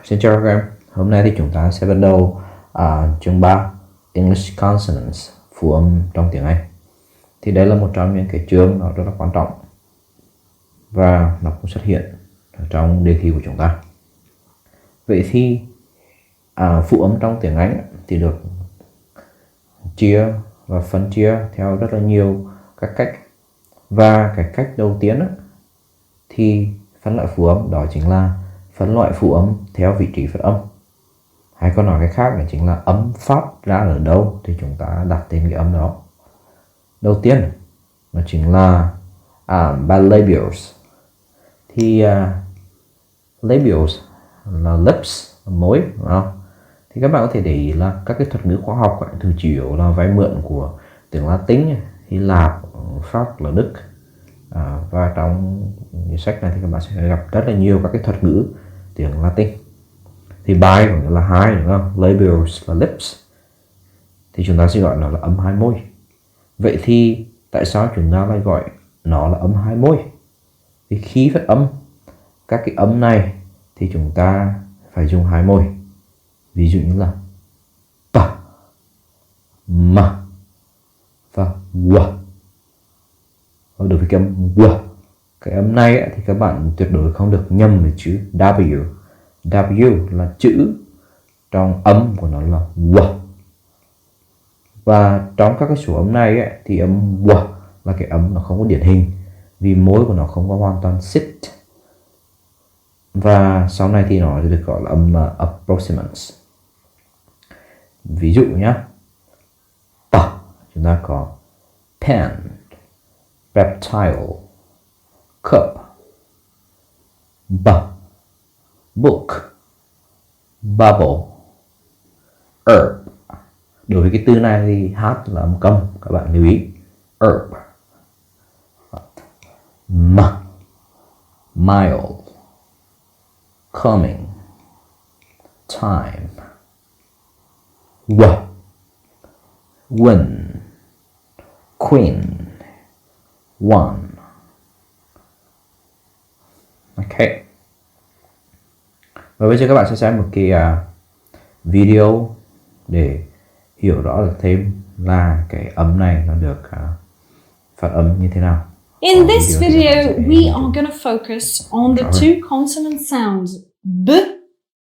Xin chào các em, hôm nay thì chúng ta sẽ bắt đầu chương 3 English Consonants, phụ âm trong tiếng Anh. Thì đây là một trong những cái chương nó rất là quan trọng và nó cũng xuất hiện trong đề thi của chúng ta. Vậy thì phụ âm trong tiếng Anh thì được chia và phân chia theo rất là nhiều các cách. Và cái cách đầu tiên thì phân loại phụ âm đó chính là phân loại phụ âm theo vị trí phát âm. Hay còn nói cái khác là chính là âm phát ra ở đâu thì chúng ta đặt tên cái âm đó. Đầu tiên nó chính là bilabials. Thì labials là lips, môi, đúng không? Thì các bạn có thể để ý là các cái thuật ngữ khoa học thường chủ yếu là vay mượn của tiếng Latin, Hy Lạp, Pháp là Đức. Và trong cái sách này thì các bạn sẽ gặp rất là nhiều các cái thuật ngữ tiếng Latin. Thì bi có nghĩa là hai, đúng không? Labials là lips, thì chúng ta sẽ gọi nó là âm hai môi. Vậy thì tại sao chúng ta lại gọi nó là âm hai môi? Vì khi phát âm các cái âm này thì chúng ta phải dùng hai môi. Ví dụ như là p, m và w. Và đối với cái âm w, cái âm này thì các bạn tuyệt đối không được nhầm với chữ w. W là chữ trong âm của nó là w. Và trong các cái số âm này thì âm w là cái âm nó không có điển hình, vì môi của nó không có hoàn toàn xích. Và sau này thì nó được gọi là âm approximants. Ví dụ nhé, p chúng ta có pen, reptile, cup, book, bubble, herb. Đối với cái từ này thì h là âm câm, các bạn lưu ý. Herb, mile, coming, time, win, queen, one. Ok. Và bây giờ các bạn sẽ xem một cái video để hiểu rõ được thêm là cái âm này nó được phát âm như thế nào. In this video, we are going to focus on the two consonant sounds b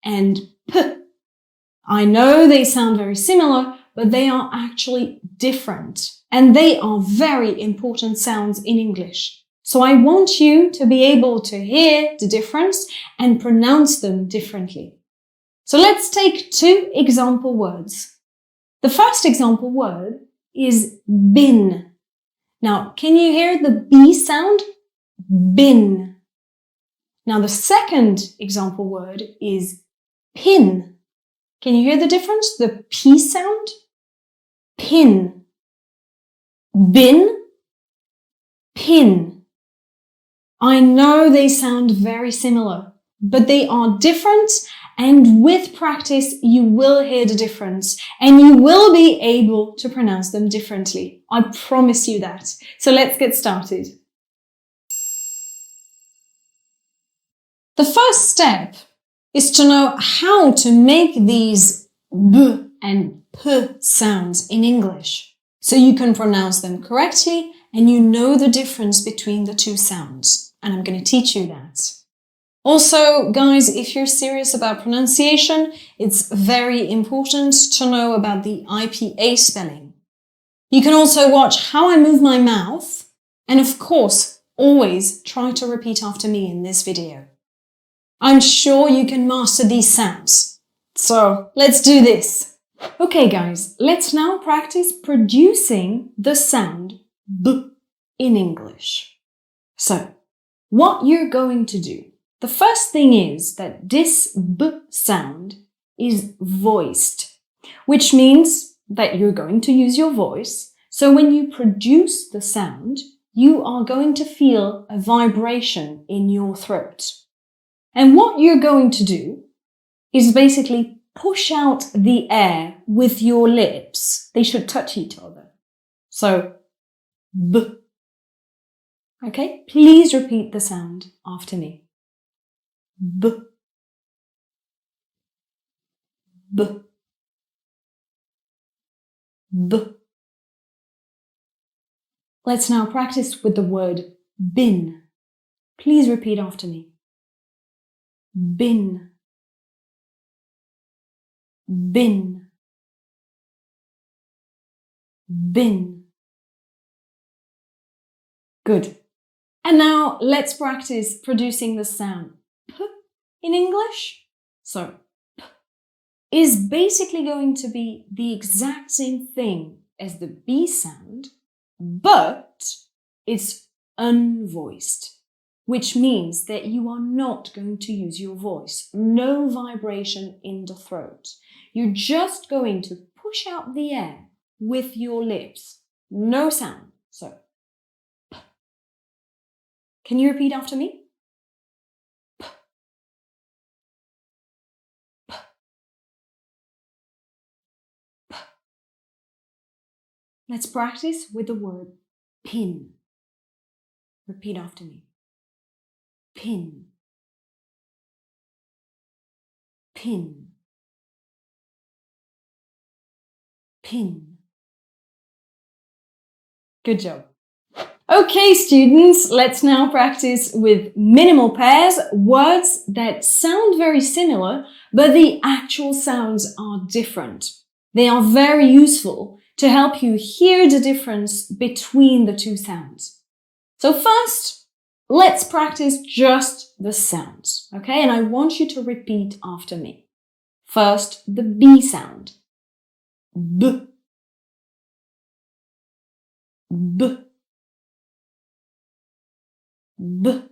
and p. I know they sound very similar, but they are actually different, and they are very important sounds in English. So I want you to be able to hear the difference and pronounce them differently. So let's take two example words. The first example word is bin. Now, can you hear the B sound? Bin. Now, the second example word is pin. Can you hear the difference? The P sound? Pin. Bin. Pin. I know they sound very similar, but they are different, and with practice you will hear the difference and you will be able to pronounce them differently. I promise you that. So let's get started. The first step is to know how to make these b and p sounds in English, so you can pronounce them correctly and you know the difference between the two sounds. And I'm going to teach you that. Also, guys, if you're serious about pronunciation, it's very important to know about the IPA spelling. You can also watch how I move my mouth, and of course, always try to repeat after me in this video. I'm sure you can master these sounds. So, let's do this. Okay, guys, let's now practice producing the sound b in English. So, what you're going to do, the first thing is that this b sound is voiced, which means that you're going to use your voice. So when you produce the sound, you are going to feel a vibration in your throat. And what you're going to do is basically push out the air with your lips. They should touch each other. So, b. Okay, please repeat the sound after me. B. B. B. Let's now practice with the word bin. Please repeat after me. Bin. Bin. Bin. Good. And now let's practice producing the sound P in English. So, P is basically going to be the exact same thing as the B sound, but it's unvoiced, which means that you are not going to use your voice. No vibration in the throat. You're just going to push out the air with your lips. No sound. So, P. Can you repeat after me? P. P. P. Let's practice with the word pin. Repeat after me. Pin. Pin. Pin. Good job. Okay, students, let's now practice with minimal pairs, words that sound very similar, but the actual sounds are different. They are very useful to help you hear the difference between the two sounds. So first, let's practice just the sounds, okay? And I want you to repeat after me. First, the B sound. B. B. B.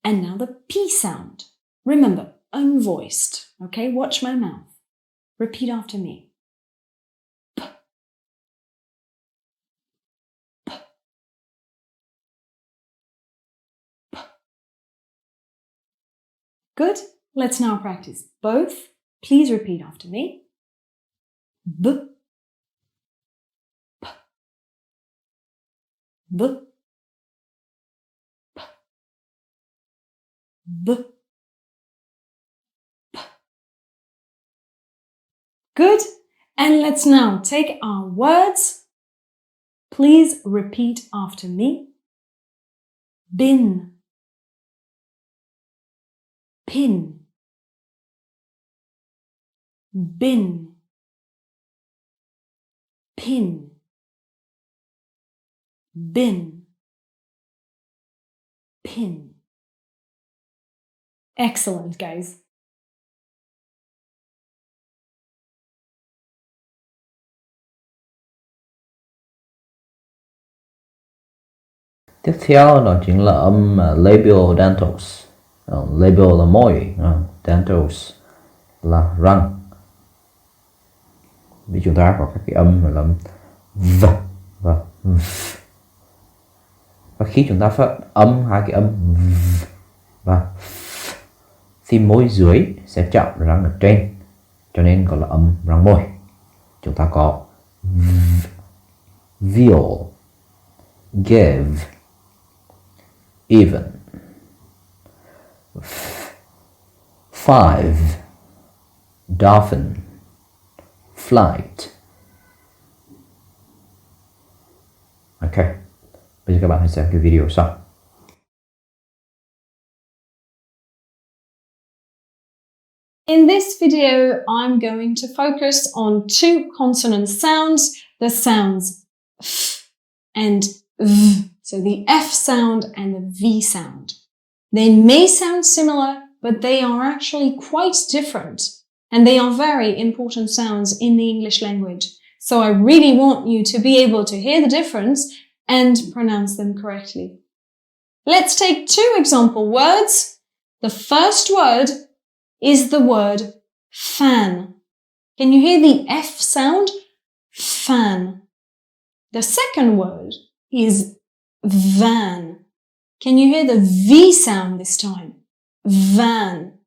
And now the P sound. Remember, unvoiced, okay? Watch my mouth. Repeat after me. P. P. P. Good. Let's now practice both. Please repeat after me. B. P. B. P. B. P. Good. And let's now take our words. Please repeat after me. Bin. Pin. Bin. Pin. Bin. Pin. Excellent, guys. Tiếp theo đó chính là âm labial dentals. Labial là môi, dentals là răng. Vì chúng ta có các cái âm là v và v. Và khi chúng ta phát âm hai cái âm v và f thì môi dưới sẽ chạm răng ở trên, cho nên gọi là âm răng môi. Chúng ta có v, veal, give, even, five, dolphin, flight. Ok, bây giờ các bạn hãy xem cái video sau. In this video, I'm going to focus on two consonant sounds, the sounds f and v. So the F sound and the V sound. They may sound similar, but they are actually quite different. And they are very important sounds in the English language. So I really want you to be able to hear the difference and pronounce them correctly. Let's take two example words. The first word is the word fan. Can you hear the F sound? Fan. The second word is van. Can you hear the V sound this time? Van.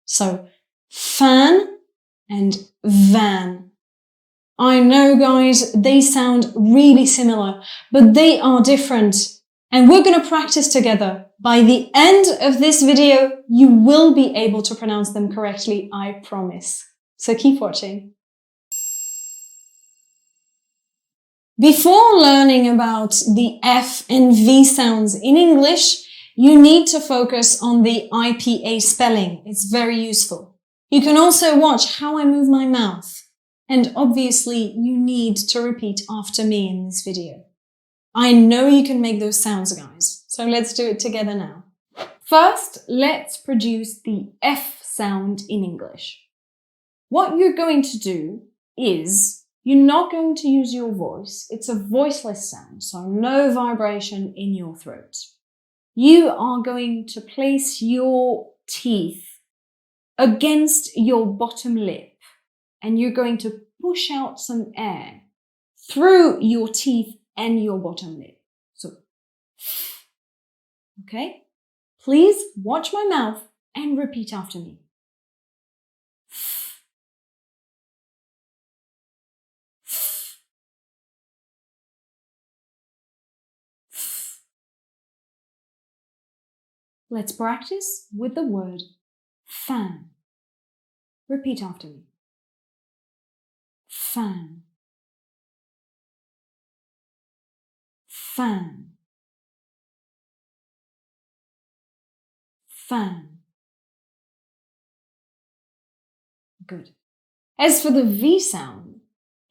So, fan and van. I know, guys, they sound really similar, but they are different. And we're going to practice together. by the end of this video, you will be able to pronounce them correctly, I promise. So keep watching. Before learning about the F and V sounds in English, you need to focus on the IPA spelling. It's very useful. You can also watch how I move my mouth. And obviously, you need to repeat after me in this video. I know you can make those sounds, guys. So let's do it together now. First, let's produce the F sound in English. What you're going to do is you're not going to use your voice. It's a voiceless sound, so no vibration in your throat. You are going to place your teeth against your bottom lip and you're going to push out some air through your teeth and your bottom lip. So, okay? Please watch my mouth and repeat after me. Let's practice with the word fan. Repeat after me. Fan. Fan. Fan. Good. As for the V sound,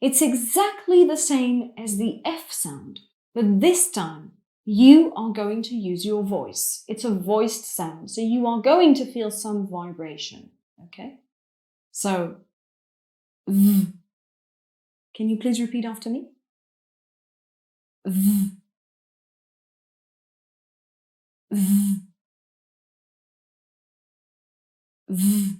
it's exactly the same as the F sound, but this time you are going to use your voice. It's a voiced sound, so you are going to feel some vibration, okay? So, V. Can you please repeat after me? V. V. V.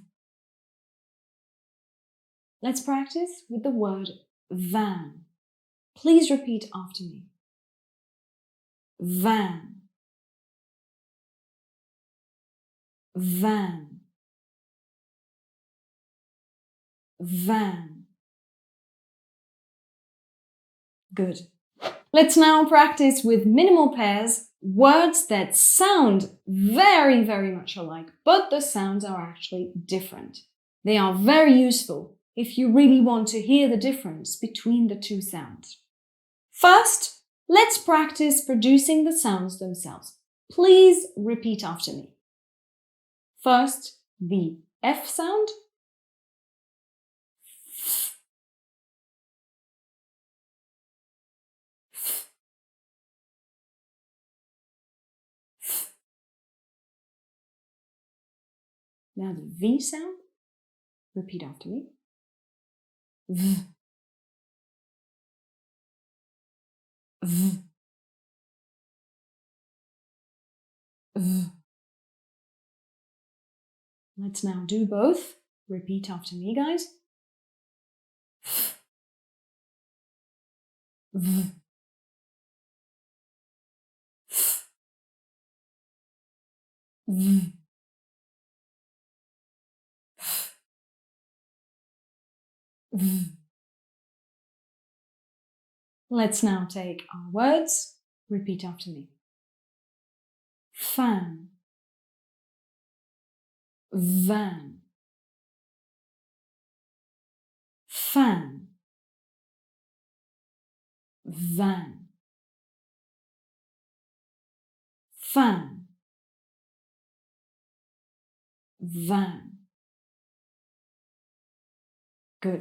Let's practice with the word van. Please repeat after me. Van. Van. Van. Good. Let's now practice with minimal pairs, words that sound very, very much alike, but the sounds are actually different. They are very useful if you really want to hear the difference between the two sounds. First, let's practice producing the sounds themselves. Please repeat after me. First, the F sound. Now the V sound. Repeat after me. V. V. V. Let's now do both. Repeat after me, guys. V. V. V. Let's now take our words. Repeat after me. Fan. Van. Fan. Van. Fan. Van. Good.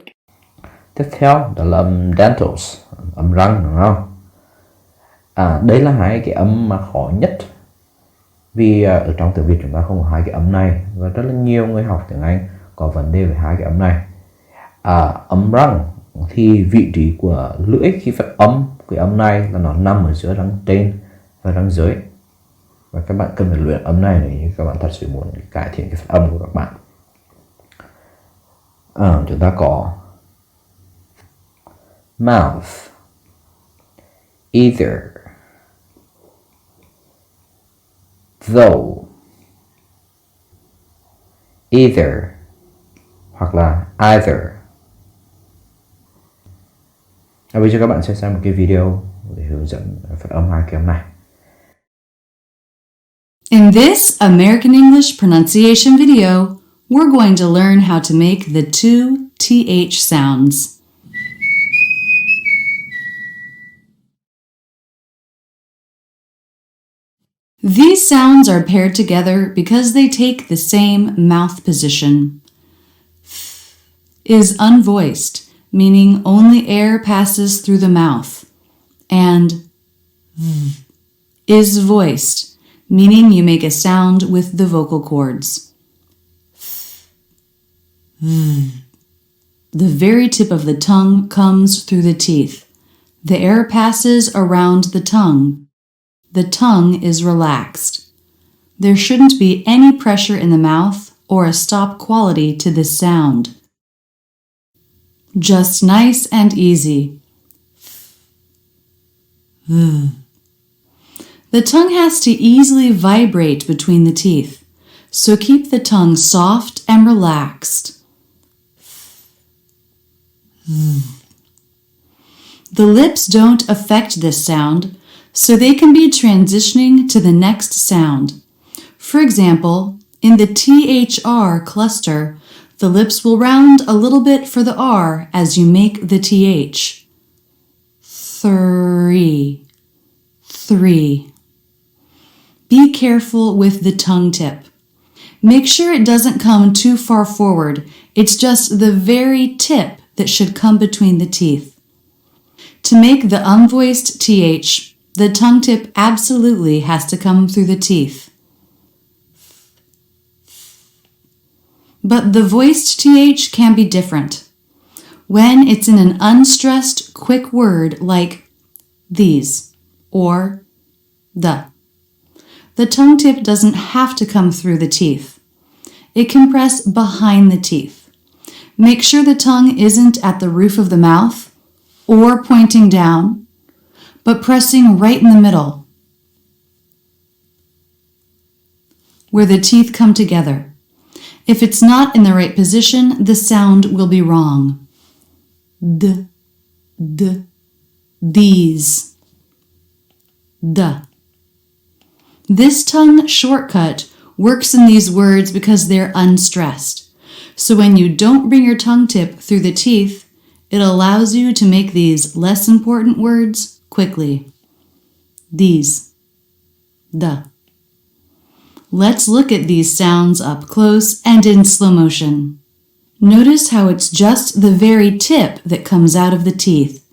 Tiếp theo đó là âm dentals, âm răng, đúng không? Đây là hai cái âm mà khó nhất vì ở trong tiếng Việt chúng ta không có hai cái âm này và rất là nhiều người học tiếng Anh có vấn đề về hai cái âm này. Âm răng thì vị trí của lưỡi khi phát âm cái âm này là nó nằm ở giữa răng trên và răng dưới, và các bạn cần phải luyện âm này nếu như các bạn thật sự muốn cải thiện cái phát âm của các bạn. Chúng ta có mouth, either, though, either hoặc là either. Bây giờ các bạn sẽ xem một cái video để hướng dẫn phát âm hai cái âm này. In this American English pronunciation video, we're going to learn how to make the two TH sounds. These sounds are paired together because they take the same mouth position. Th is unvoiced, meaning only air passes through the mouth, and th is voiced, meaning you make a sound with the vocal cords. The very tip of the tongue comes through the teeth. The air passes around the tongue. The tongue is relaxed. There shouldn't be any pressure in the mouth or a stop quality to this sound. Just nice and easy. The tongue has to easily vibrate between the teeth, so keep the tongue soft and relaxed. The lips don't affect this sound, so they can be transitioning to the next sound. For example, in the THR cluster, the lips will round a little bit for the R as you make the TH. 3, 3. Be careful with the tongue tip. Make sure it doesn't come too far forward. It's just the very tip that should come between the teeth. To make the unvoiced TH, the tongue tip absolutely has to come through the teeth. But the voiced TH can be different. When it's in an unstressed, quick word like these or the tongue tip doesn't have to come through the teeth. It can press behind the teeth. Make sure the tongue isn't at the roof of the mouth or pointing down, but pressing right in the middle, where the teeth come together. If it's not in the right position, the sound will be wrong. These. This tongue shortcut works in these words because they're unstressed. So when you don't bring your tongue tip through the teeth, it allows you to make these less important words quickly. These. Let's look at these sounds up close and in slow motion. Notice how it's just the very tip that comes out of the teeth.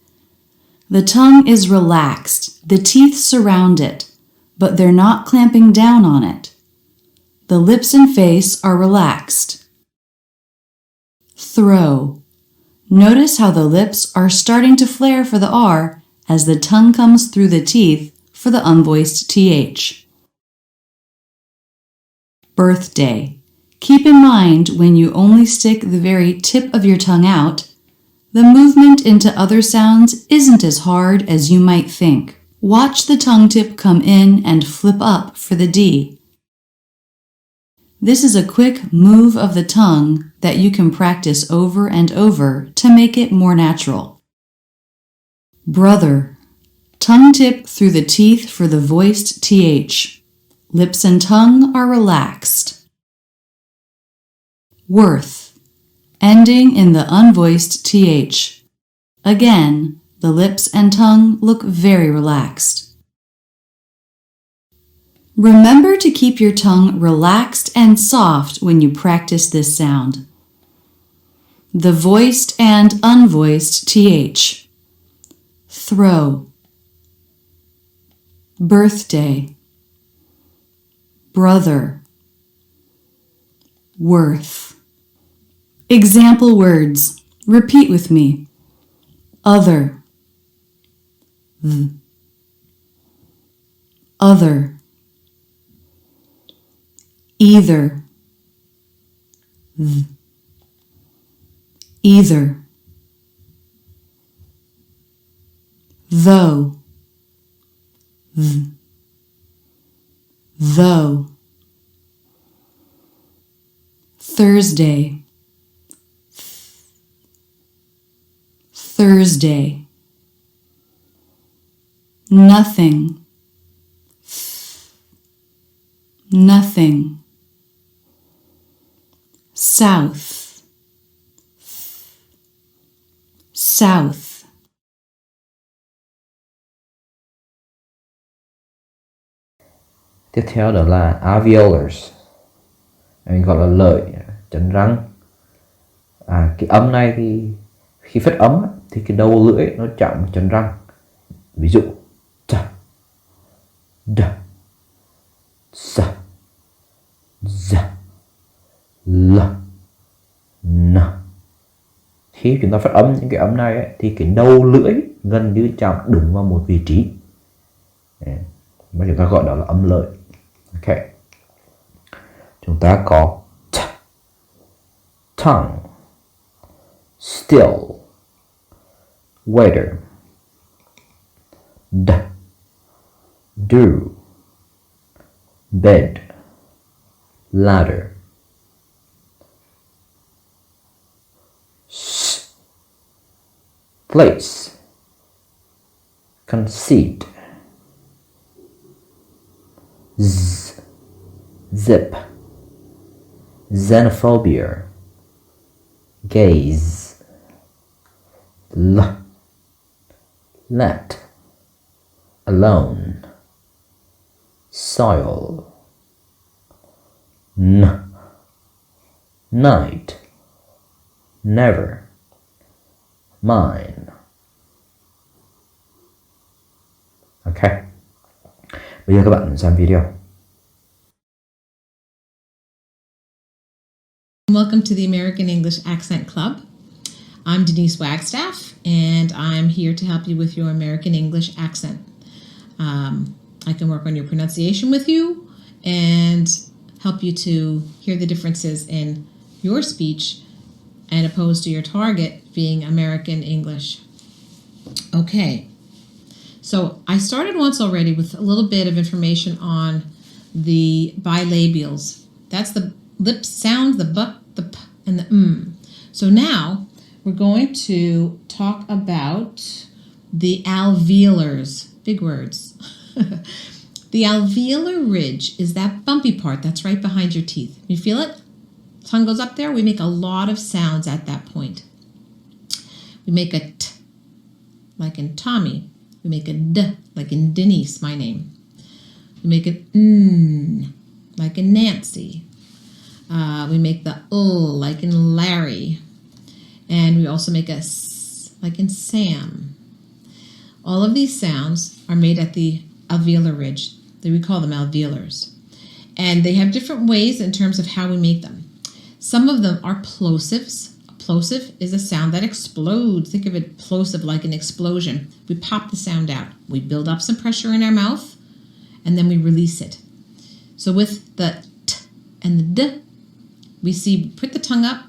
The tongue is relaxed. The teeth surround it, but they're not clamping down on it. The lips and face are relaxed. Throw. Notice how the lips are starting to flare for the R as the tongue comes through the teeth for the unvoiced TH. Birthday. Keep in mind when you only stick the very tip of your tongue out, the movement into other sounds isn't as hard as you might think. Watch the tongue tip come in and flip up for the D. This is a quick move of the tongue that you can practice over and over to make it more natural. Brother. Tongue tip through the teeth for the voiced TH. Lips and tongue are relaxed. Worth. Ending in the unvoiced TH. Again, the lips and tongue look very relaxed. Remember to keep your tongue relaxed and soft when you practice this sound. The voiced and unvoiced TH. Throw. Birthday. Brother. Worth. Example words. Repeat with me. Other. Other. Either. Either. Though. Though. Thursday. Thursday. Nothing. nothing. South, south. Tiếp theo đó là alveolars, mình gọi là lợi chấn răng. Cái âm này thì khi phát âm thì cái đầu lưỡi nó chạm chấn răng. Ví dụ t, d, s, z, l, n. Khi chúng ta phát âm những cái âm này ấy, thì cái đầu lưỡi gần như chạm đúng vào một vị trí mà chúng ta gọi đó là âm lợi. Ok, chúng ta có t, tongue, still, waiter, d, do, bed, ladder, s, place, conceit, z, zip, xenophobia, gaze, l, let, alone, soil, n, night, never, mine. Ok, bây giờ các bạn xem video. Welcome to the American English Accent Club. I'm Denise Wagstaff, and I'm here to help you with your American English accent. I can work on your pronunciation with you and help you to hear the differences in your speech and opposed to your target being American English. Okay, so I started once already with a little bit of information on the bilabials. That's the lip sound, the b, the p, and the m. So now we're going to talk about the alveolars. Big words. The alveolar ridge is that bumpy part that's right behind your teeth. You feel it? Tongue goes up there. We make a lot of sounds at that point. We make a t, like in Tommy. We make a d, like in Denise, my name. We make an n, like in Nancy. We make the l, like in Larry. And we also make a s, like in Sam. All of these sounds are made at the alveolar ridge. We call them alveolars. And they have different ways in terms of how we make them. Some of them are plosives. A plosive is a sound that explodes. Think of it plosive like an explosion. We pop the sound out. We build up some pressure in our mouth, and then we release it. So with the t and the d, we see, put the tongue up,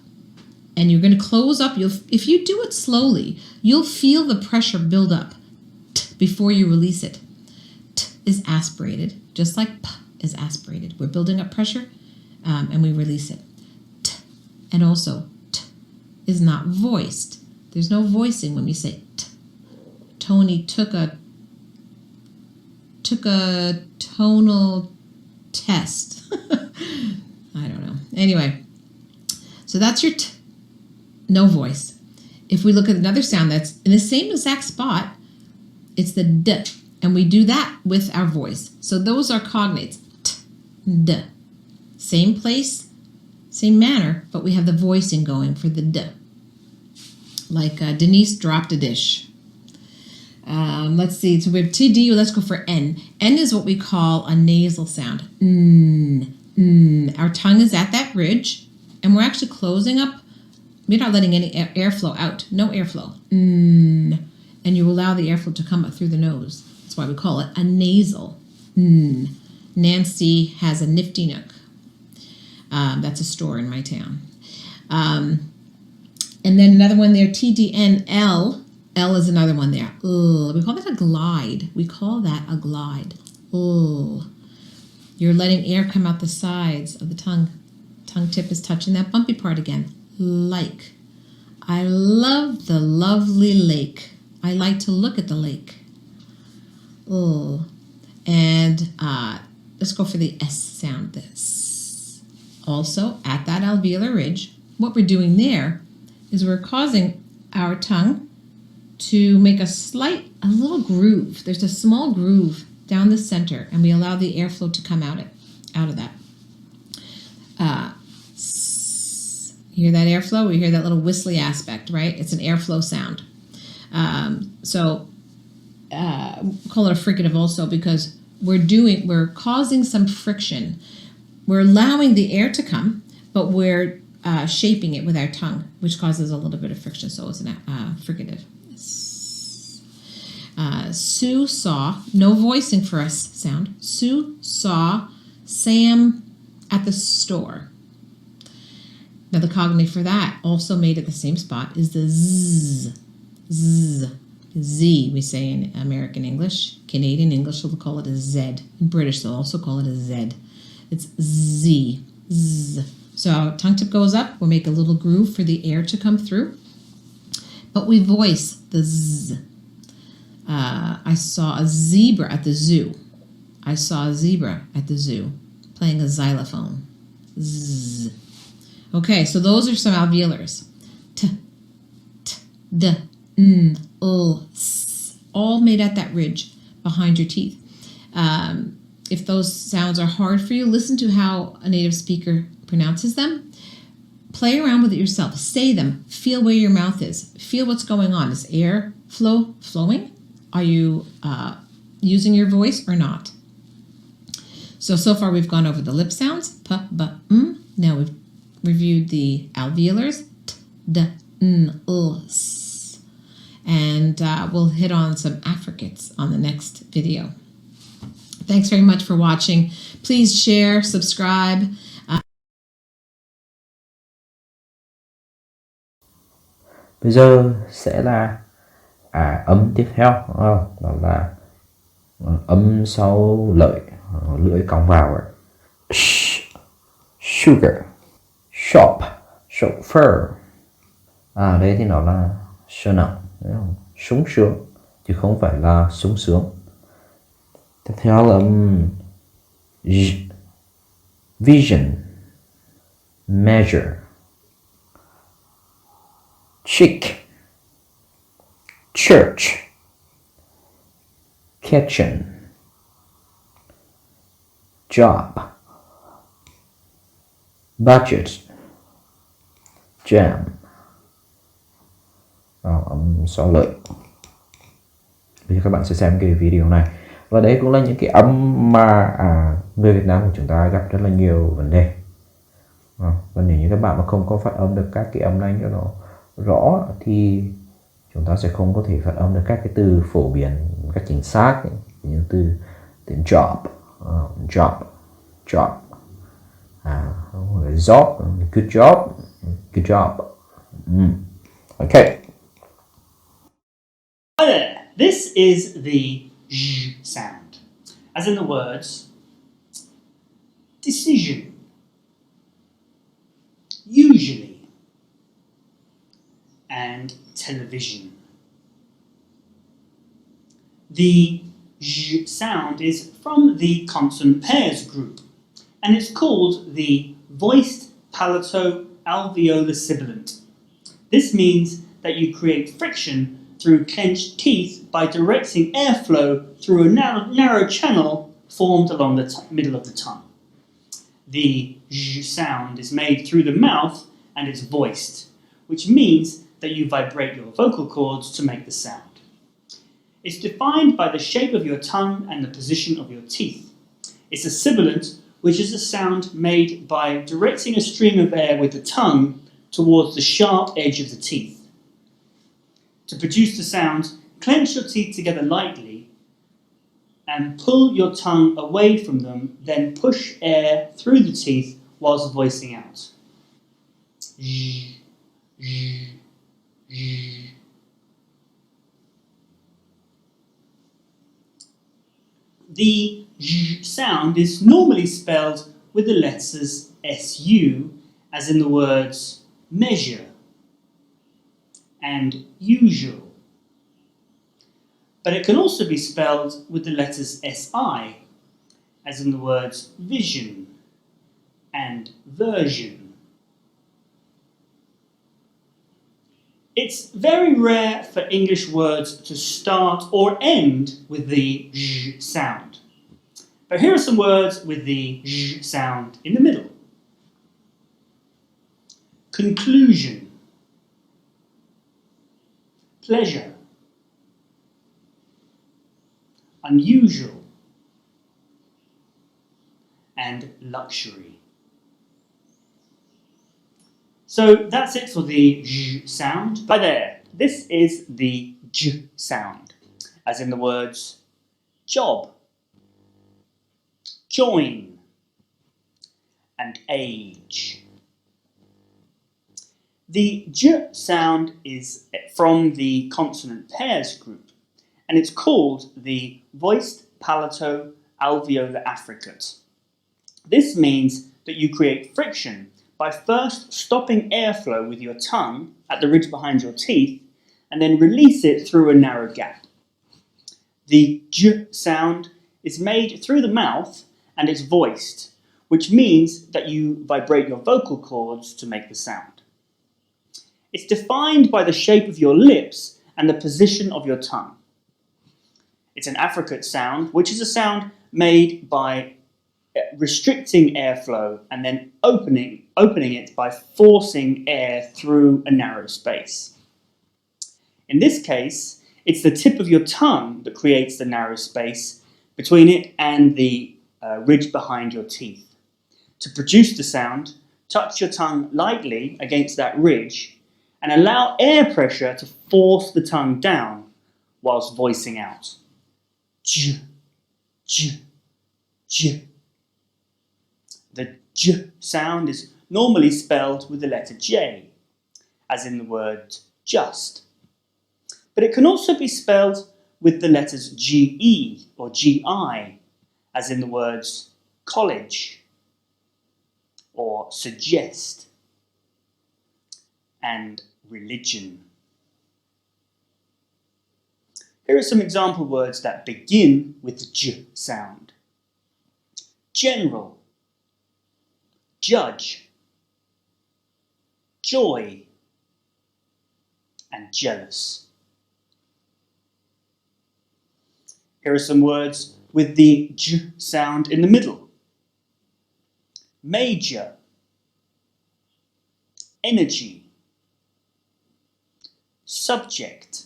and you're going to close up. If you do it slowly, you'll feel the pressure build up t before you release it. T is aspirated, just like p is aspirated. We're building up pressure, and we release it. T, and also t is not voiced. There's no voicing when we say t. Tony took a tonal test. I don't know. Anyway, so that's your t. No voice. If we look at another sound that's in the same exact spot, it's the d, and we do that with our voice. So those are cognates. T, d. Same place, same manner, but we have the voicing going for the d. Like Denise dropped a dish. Let's see. So we have TD. Let's go for N. N is what we call a nasal sound. N. Our tongue is at that ridge, and we're actually closing up. We're not letting any airflow out. No airflow. And you allow the airflow to come up through the nose. That's why we call it a nasal. Nancy has a nifty nook. That's a store in my town. And then another one there, TDNL. L is another one there. We call that a glide. We call that a glide. You're letting air come out the sides of the tongue. Tongue tip is touching that bumpy part again. Like. I love the lovely lake. I like to look at the lake. And let's go for the S sound. This. Also, at that alveolar ridge, what we're doing there is we're causing our tongue to make a little groove. There's a small groove down the center, and we allow the airflow to come out of that. Hear that airflow? We hear that little whistly aspect, right? It's an airflow sound. Call it a fricative also because we're causing some friction. We're allowing the air to come, but we're shaping it with our tongue, which causes a little bit of friction. So it's a fricative. Sue saw, no voicing for us sound. Sue saw Sam at the store. Now the cognative for that, also made at the same spot, is the Z. Z. Z, we say in American English. Canadian English will call it a Z. In British, they'll also call it a Z. It's Z. Z. So our tongue tip goes up. We'll make a little groove for the air to come through. But we voice the Z. I saw a zebra at the zoo. I saw a zebra at the zoo playing a xylophone. Z. Okay, so those are some alveolars. T, t, d, n, l, s. All made at that ridge behind your teeth. If those sounds are hard for you, listen to how a native speaker pronounces them. Play around with it yourself. Say them. Feel where your mouth is. Feel what's going on. Is air flowing? Are you using your voice or not? So far we've gone over the lip sounds. P, b, m. Now we've reviewed the alveolars. T, d, n, l, s. And we'll hit on some affricates on the next video. Thanks very much for watching. Please share, subscribe. Bây giờ sẽ là âm tiếp theo, đó là âm sau lưỡi, lưỡi cong vào. Sugar, shop, chauffeur. Đây thì nó là sơ nặng, sung sướng chứ không phải là sung sướng. Tiếp theo là âm vision, measure, chick, church, kitchen, job, budget, jam. Âm sau lợi. Bây giờ các bạn sẽ xem cái video này. Và đấy cũng là những cái âm mà người Việt Nam của chúng ta gặp rất là nhiều vấn đề. Và nếu như các bạn mà không có phát âm được các cái âm này cho nó rõ thì chúng ta sẽ không có thể phát âm được các cái từ phổ biến một cách chính xác, như từ job, job, job, job, good job, good job. Okay. Hi there. This is the j sound, as in the words decision, usually, and television. The j sound is from the consonant pairs group, and it's called the voiced palato-alveolar sibilant. This means that you create friction through clenched teeth by directing airflow through a narrow channel formed along the middle of the tongue. The j sound is made through the mouth and is voiced, which means that you vibrate your vocal cords to make the sound. It's defined by the shape of your tongue and the position of your teeth. It's a sibilant, which is a sound made by directing a stream of air with the tongue towards the sharp edge of the teeth. To produce the sound, clench your teeth together lightly and pull your tongue away from them, then push air through the teeth whilst voicing out. J, j, j. The j sound is normally spelled with the letters SU, as in the words measure and usual. But it can also be spelled with the letters SI, as in the words vision and version. It's very rare for English words to start or end with the j sound. But here are some words with the j sound in the middle. Conclusion, pleasure, unusual, and luxury. So that's it for the j sound. Hi there, this is the j sound, as in the words job, join, and age. The j sound is from the consonant pairs group, and it's called the voiced palato-alveolar affricate. This means that you create friction by first stopping airflow with your tongue at the ridge behind your teeth, and then release it through a narrow gap. The j sound is made through the mouth and it's voiced, which means that you vibrate your vocal cords to make the sound. It's defined by the shape of your lips and the position of your tongue. It's an affricate sound, which is a sound made by restricting airflow and then opening it by forcing air through a narrow space. In this case, it's the tip of your tongue that creates the narrow space between it and the ridge behind your teeth. To produce the sound, touch your tongue lightly against that ridge and allow air pressure to force the tongue down whilst voicing out. J, j, j. The j sound is normally spelled with the letter J, as in the word just. But it can also be spelled with the letters GE or GI, as in the words college or suggest and religion. Here are some example words that begin with the j sound. General, judge, joy, and jealous. Here are some words with the j sound in the middle. Major, energy, subject,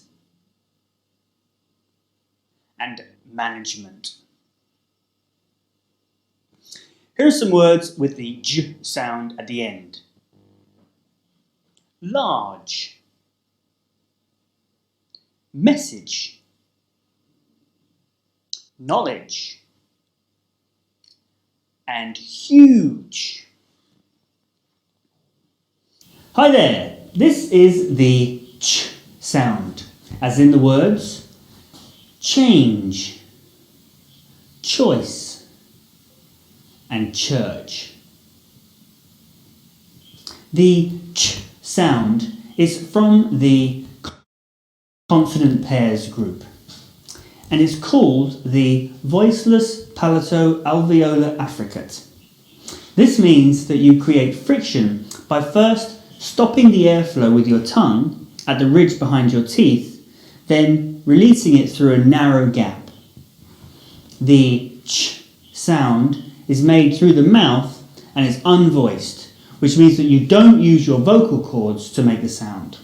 and management. Here are some words with the j sound at the end. Large, message, knowledge, and huge. Hi there, this is the ch sound, as in the words change, choice, and church. The ch sound is from the consonant pairs group and is called the voiceless palato-alveolar affricate. This means that you create friction by first stopping the airflow with your tongue at the ridge behind your teeth, then releasing it through a narrow gap. The ch sound is made through the mouth and is unvoiced, which means that you don't use your vocal cords to make the sound.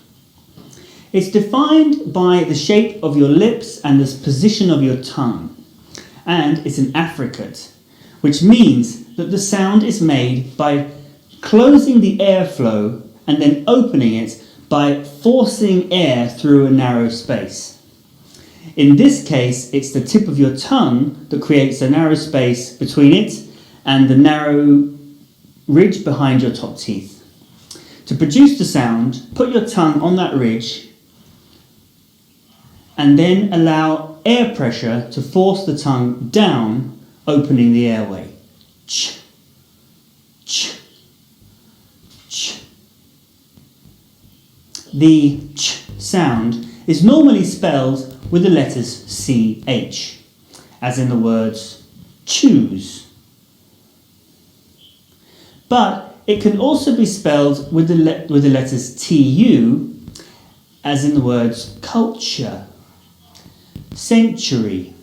It's defined by the shape of your lips and the position of your tongue, and it's an affricate, which means that the sound is made by closing the airflow and then opening it by forcing air through a narrow space. In this case, it's the tip of your tongue that creates a narrow space between it and the narrow ridge behind your top teeth. To produce the sound, put your tongue on that ridge and then allow air pressure to force the tongue down, opening the airway. Ch, ch, ch. The ch sound is normally spelled with the letters CH, as in the words choose. But it can also be spelled with the letters TU, as in the words culture, century,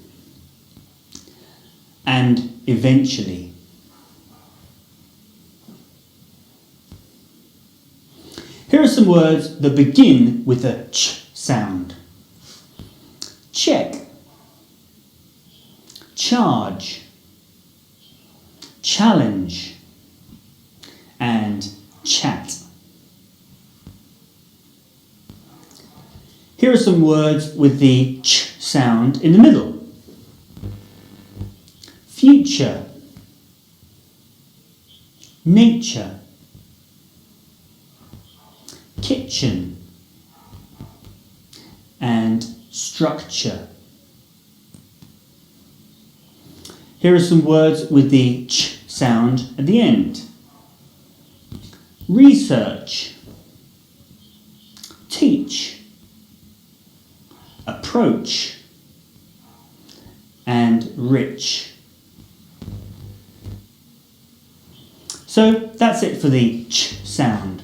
and eventually. Here are some words that begin with a ch sound. Check, charge, challenge, and chat. Here are some words with the ch sound in the middle. Future, nature, kitchen, and structure. Here are some words with the ch sound at the end. Research, teach, approach, and rich. So that's it for the ch sound.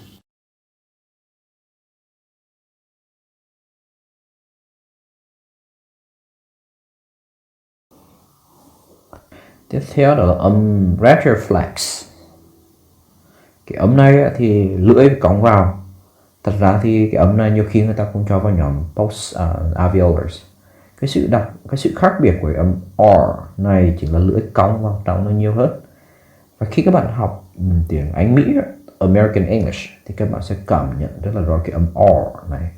Tiếp theo đó là âm retroflex. Cái âm này thì lưỡi cong vào. Thật ra thì cái âm này nhiều khi người ta cũng cho vào nhóm post alveolars. Cái sự khác biệt của âm R này chính là lưỡi cong vào trong nó nhiều hơn. Và khi các bạn học tiếng Anh Mỹ, American English, thì các bạn sẽ cảm nhận rất là rõ cái âm R này.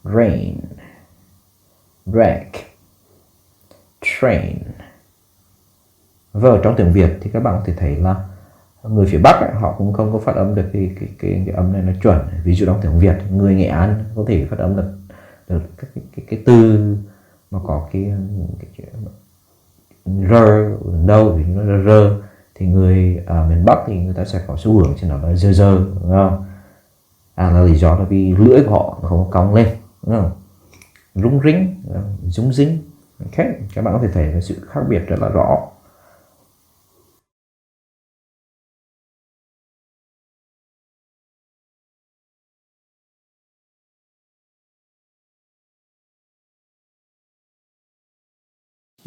Rain, wreck, train. Và ở trong tiếng Việt thì các bạn có thể thấy là người phía Bắc ấy, họ cũng không có phát âm được cái âm này nó chuẩn. Ví dụ trong tiếng Việt, người Nghệ An có thể phát âm được cái từ mà có cái r đâu, ví dụ nó là r, thì người miền Bắc thì người ta sẽ có xu hướng cho nó là dơ, đúng không? Là lý do là vì lưỡi của họ nó không cong lên, đúng không? Rung rinh, rung rinh. Ok, các bạn có thể thấy sự khác biệt rất là rõ.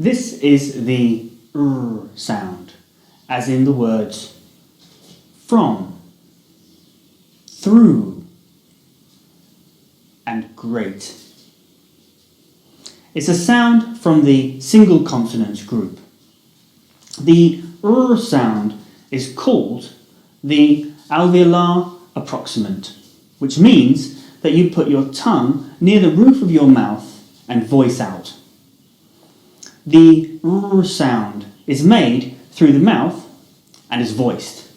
This is the r sound, as in the words from, through, and great. It's a sound from the single consonants group. The r sound is called the alveolar approximant, which means that you put your tongue near the roof of your mouth and voice out. The r sound is made through the mouth and is voiced.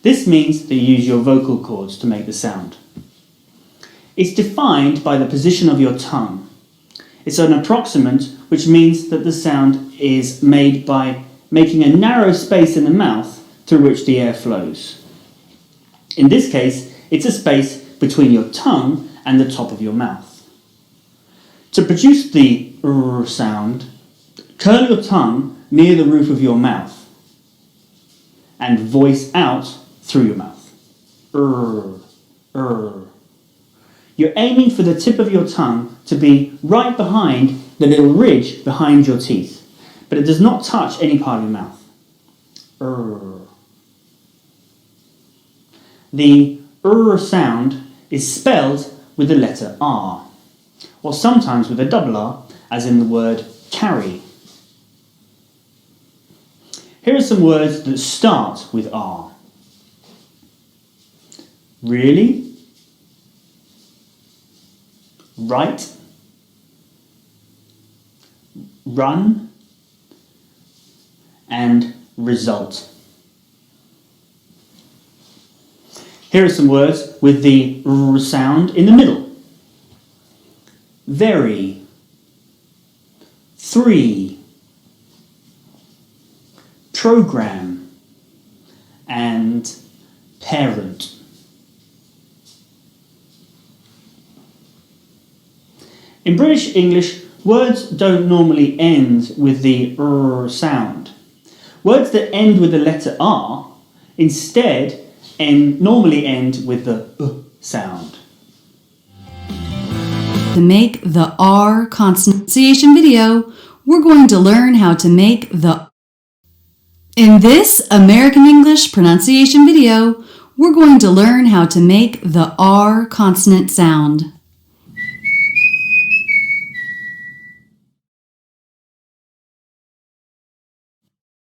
This means that you use your vocal cords to make the sound. It's defined by the position of your tongue. It's an approximant, which means that the sound is made by making a narrow space in the mouth through which the air flows. In this case, it's a space between your tongue and the top of your mouth. To produce the r sound, curl your tongue near the roof of your mouth and voice out through your mouth. You're aiming for the tip of your tongue to be right behind the little ridge behind your teeth, but it does not touch any part of your mouth. The sound is spelled with the letter R, or sometimes with a double R, as in the word carry. Here are some words that start with R. Really, right, run, and result. Here are some words with the r sound in the middle. Very, three, program, and parent. In British English, Words don't normally end with the r sound. Words that end with the letter R instead normally end with the sound. To make the R consonantiation video, we're going to learn how to make the. In this American English pronunciation video, we're going to learn how to make the R consonant sound.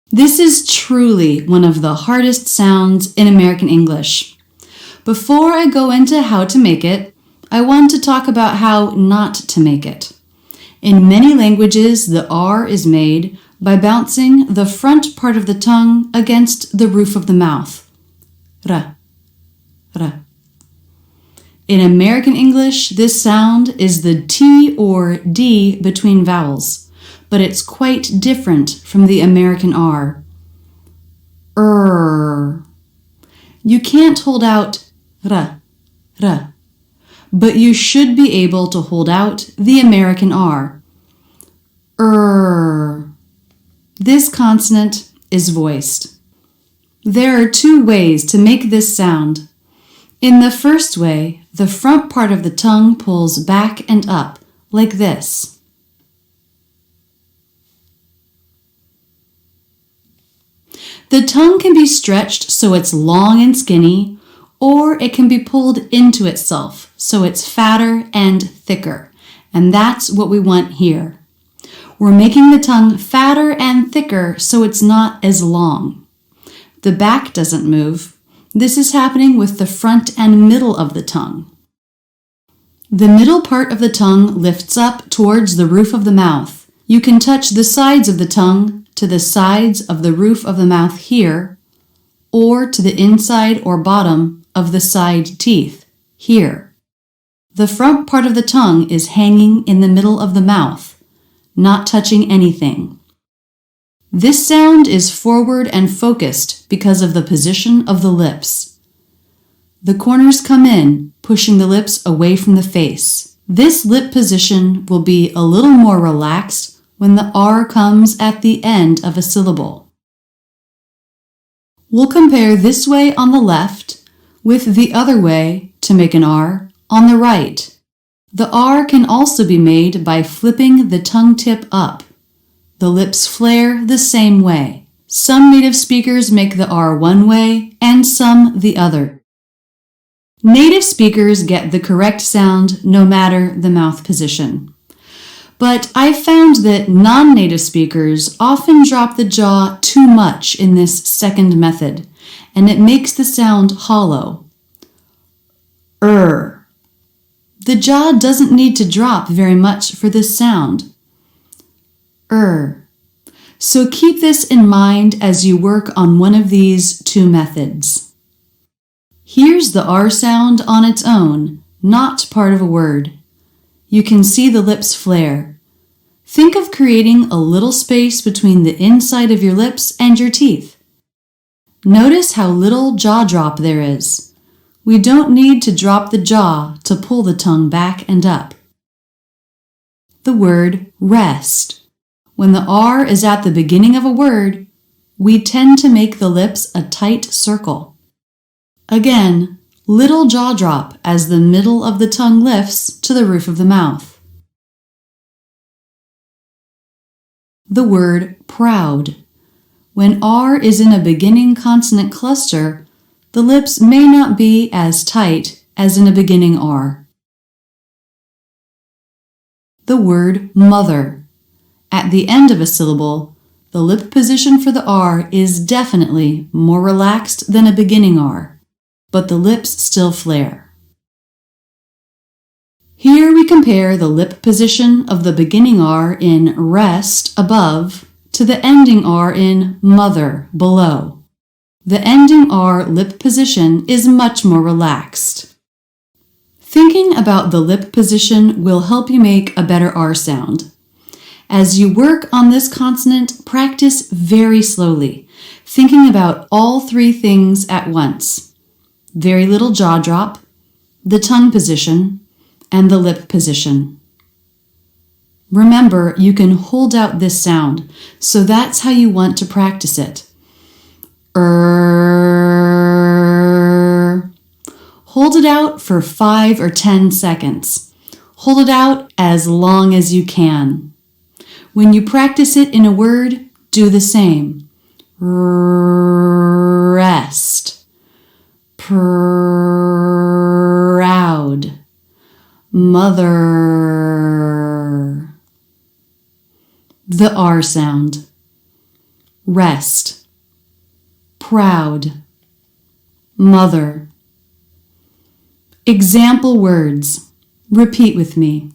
This is truly one of the hardest sounds in American English. Before I go into how to make it, I want to talk about how not to make it. In many languages, the R is made by bouncing the front part of the tongue against the roof of the mouth. Ra, ra. In American English, this sound is the T or D between vowels, but it's quite different from the American R. You can't hold out ra, ra, but you should be able to hold out the American R. This consonant is voiced. There are two ways to make this sound. In the first way, the front part of the tongue pulls back and up, like this. The tongue can be stretched so it's long and skinny, or it can be pulled into itself so it's fatter and thicker, and that's what we want here. We're making the tongue fatter and thicker so it's not as long. The back doesn't move. This is happening with the front and middle of the tongue. The middle part of the tongue lifts up towards the roof of the mouth. You can touch the sides of the tongue to the sides of the roof of the mouth here, or to the inside or bottom of the side teeth here. The front part of the tongue is hanging in the middle of the mouth, not touching anything. This sound is forward and focused because of the position of the lips. The corners come in, pushing the lips away from the face. This lip position will be a little more relaxed when the R comes at the end of a syllable. We'll compare this way on the left with the other way to make an R on the right. The R can also be made by flipping the tongue tip up. The lips flare the same way. Some native speakers make the R one way and some the other. Native speakers get the correct sound no matter the mouth position. But I've found that non-native speakers often drop the jaw too much in this second method, and it makes the sound hollow. The jaw doesn't need to drop very much for this sound. So keep this in mind as you work on one of these two methods. Here's the R sound on its own, not part of a word. You can see the lips flare. Think of creating a little space between the inside of your lips and your teeth. Notice how little jaw drop there is. We don't need to drop the jaw to pull the tongue back and up. The word rest. When the R is at the beginning of a word, we tend to make the lips a tight circle. Again, little jaw drop as the middle of the tongue lifts to the roof of the mouth. The word proud. When R is in a beginning consonant cluster, the lips may not be as tight as in a beginning R. The word mother. At the end of a syllable, the lip position for the R is definitely more relaxed than a beginning R, but the lips still flare. Here we compare the lip position of the beginning R in rest above to the ending R in mother below. The ending R lip position is much more relaxed. Thinking about the lip position will help you make a better R sound. As you work on this consonant, practice very slowly, thinking about all three things at once. Very little jaw drop, the tongue position, and the lip position. Remember, you can hold out this sound, so that's how you want to practice it. Hold it out for 5 or 10 seconds. Hold it out as long as you can. When you practice it in a word, do the same. Rest. Proud. Mother. The R sound. Rest. Proud. Mother. Example words. Repeat with me.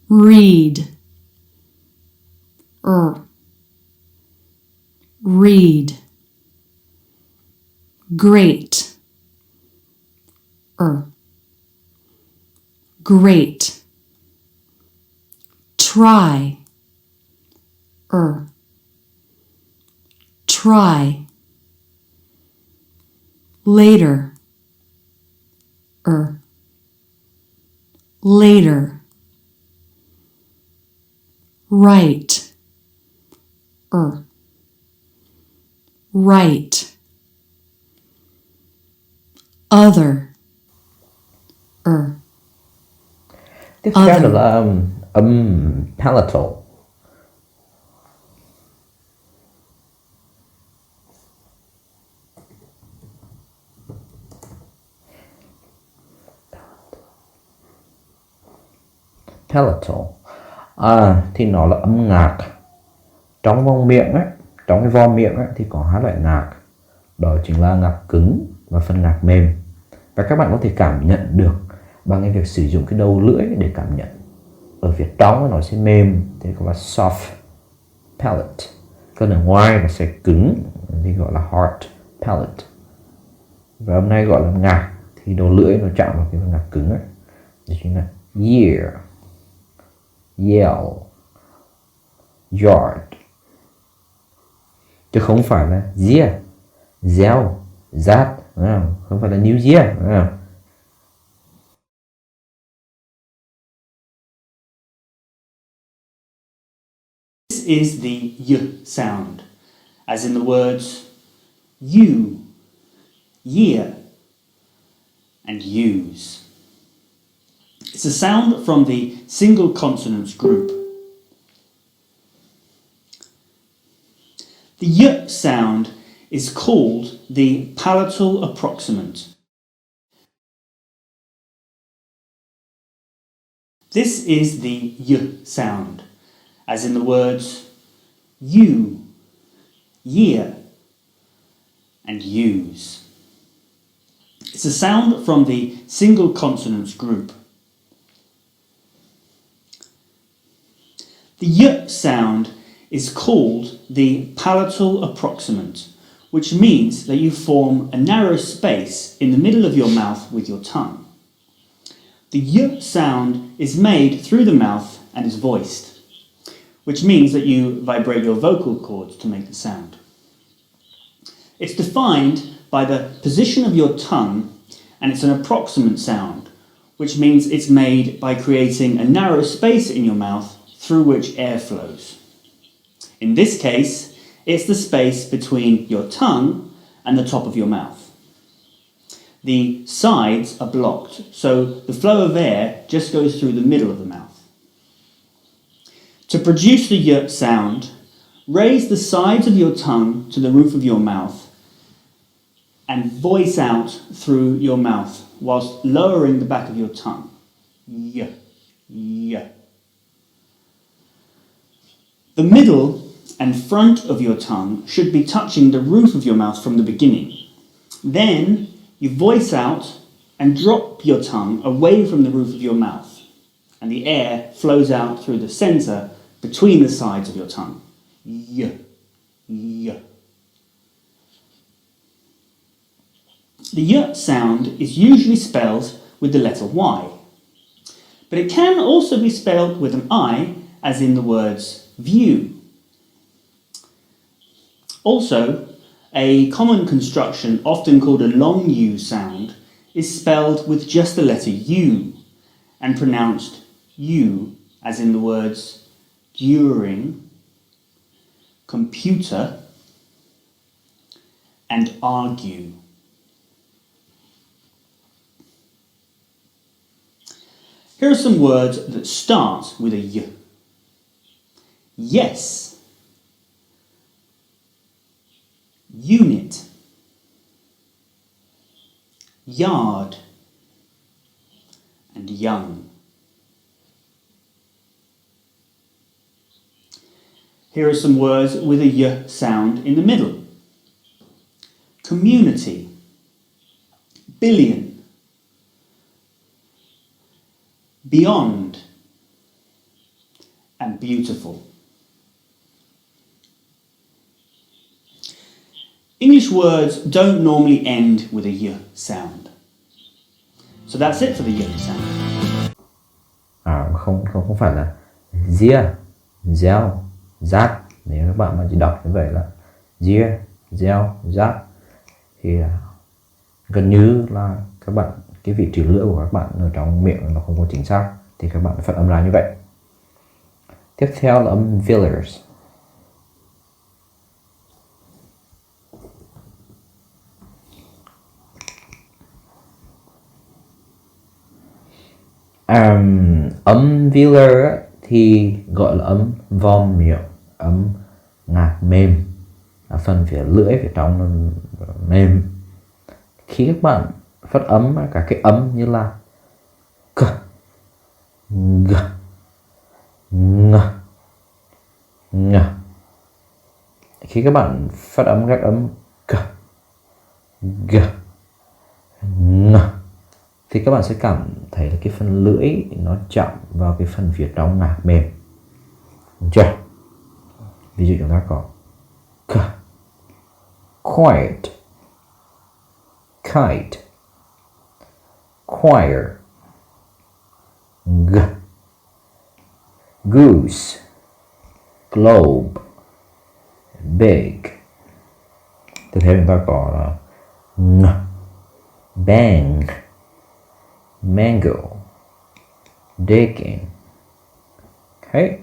Read. Read. Great. Great. Try. Try. Later. Later. Right. Right. Other. Tiếp theo đó là âm palatal. Palatal thì nó là âm ngạc. Trong vòng miệng ấy, trong cái vo miệng ấy, thì có hai loại ngạc. Đó chính là ngạc cứng và phần ngạc mềm. Và các bạn có thể cảm nhận được bằng cái việc sử dụng cái đầu lưỡi để cảm nhận. Ở phía trong nó sẽ mềm thì gọi là soft palate. Còn ở ngoài nó sẽ cứng thì gọi là hard palate. Và âm này gọi là ngạc thì đầu lưỡi nó chạm vào cái ngạc cứng ấy. Đó chính là year, yell, yard. Chứ không phải là year, yell, that, không phải là New Year. This is the y sound, as in the words you, year, and use. It's a sound from the single consonants group. The y sound is called the palatal approximant. This is the y sound, as in the words you, year, and use. It's a sound from the single consonants group. The y sound is called the palatal approximant, which means that you form a narrow space in the middle of your mouth with your tongue. The y sound is made through the mouth and is voiced, which means that you vibrate your vocal cords to make the sound. It's defined by the position of your tongue, and it's an approximant sound, which means it's made by creating a narrow space in your mouth through which air flows. In this case, it's the space between your tongue and the top of your mouth. The sides are blocked, so the flow of air just goes through the middle of the mouth. To produce the y sound, raise the sides of your tongue to the roof of your mouth and voice out through your mouth whilst lowering the back of your tongue. Y, y. The middle and front of your tongue should be touching the roof of your mouth from the beginning. Then you voice out and drop your tongue away from the roof of your mouth, and the air flows out through the centre between the sides of your tongue. Y, y. The y sound is usually spelled with the letter Y, but it can also be spelled with an I, as in the words view. Also, a common construction, often called a long U sound, is spelled with just the letter U and pronounced U, as in the words during, computer, and argue. Here are some words that start with a y. Yes, unit, yard, and young. Here are some words with a y sound in the middle. Community, billion, beyond, and beautiful. English words don't normally end with a y sound. So that's it for the y sound. Không phải là zia, zeo, zat. Nếu các bạn mà chỉ đọc như vậy là zia, zeo, zat thì gần như là các bạn cái vị trí lưỡi của các bạn ở trong miệng nó không có chính xác, thì các bạn phát âm ra như vậy. Tiếp theo là âm fillers. Âm filler thì gọi là âm vom miệng, âm ngạc mềm, phần phía lưỡi phía trong nó mềm. Khi các bạn phát âm cả cái âm như là k, g, ng, ng, khi các bạn phát âm các âm k, g, ng thì các bạn sẽ cảm thấy là cái phần lưỡi nó chạm vào cái phần phía trong ngạc mềm. Được chưa? Ví dụ chúng ta có k, quiet, kite, choir, g, goose, globe, big. Tiếp theo chúng ta có là ng, bang, mango, digging. Okay.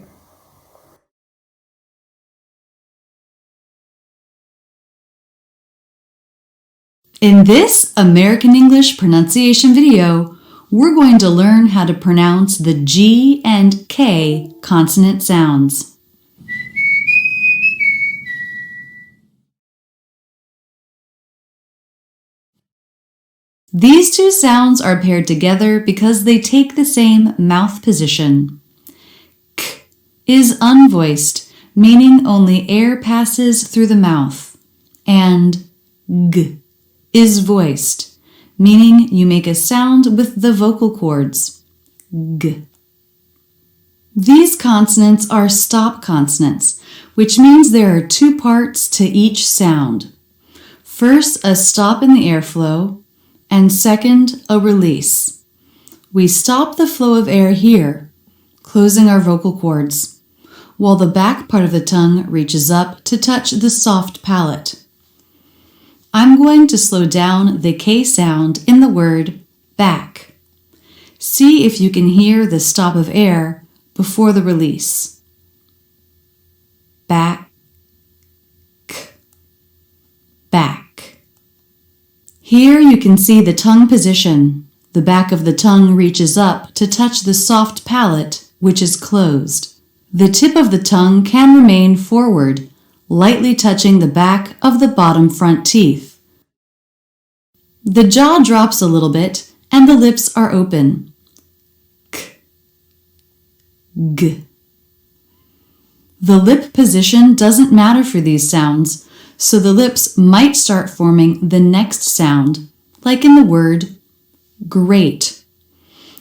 In this American English pronunciation video, we're going to learn how to pronounce the G and K consonant sounds. These two sounds are paired together because they take the same mouth position. K is unvoiced, meaning only air passes through the mouth, and G is voiced, meaning you make a sound with the vocal cords. G. These consonants are stop consonants, which means there are two parts to each sound. First, a stop in the airflow, and second, a release. We stop the flow of air here, closing our vocal cords, while the back part of the tongue reaches up to touch the soft palate. I'm going to slow down the K sound in the word back. See if you can hear the stop of air before the release. Back, back. Here you can see the tongue position. The back of the tongue reaches up to touch the soft palate, which is closed. The tip of the tongue can remain forward, lightly touching the back of the bottom front teeth. The jaw drops a little bit and the lips are open. K, g. The lip position doesn't matter for these sounds, so the lips might start forming the next sound, like in the word great.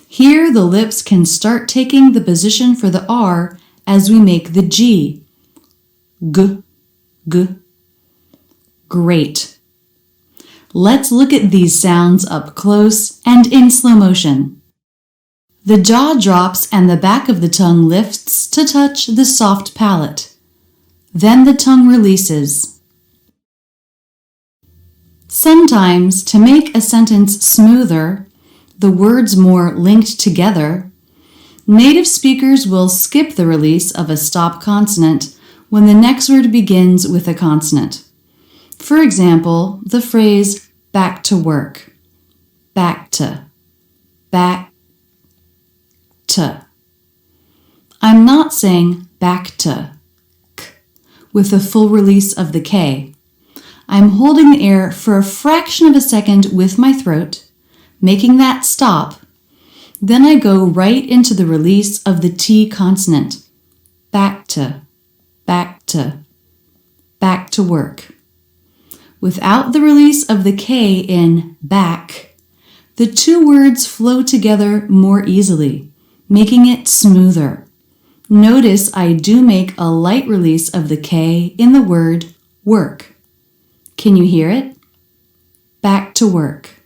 Here the lips can start taking the position for the R as we make the G. G, g. Great. Let's look at these sounds up close and in slow motion. The jaw drops and the back of the tongue lifts to touch the soft palate. Then the tongue releases. Sometimes, to make a sentence smoother, the words more linked together, Native speakers will skip the release of a stop consonant when the next word begins with a consonant. For example, the phrase back to work, back to, back to. I'm not saying back to, k, with a full release of the K. I'm holding the air for a fraction of a second with my throat, making that stop. Then I go right into the release of the T consonant, back to, back to, back to work. Without the release of the K in back, the two words flow together more easily, making it smoother. Notice I do make a light release of the K in the word work. Can you hear it? Back to work.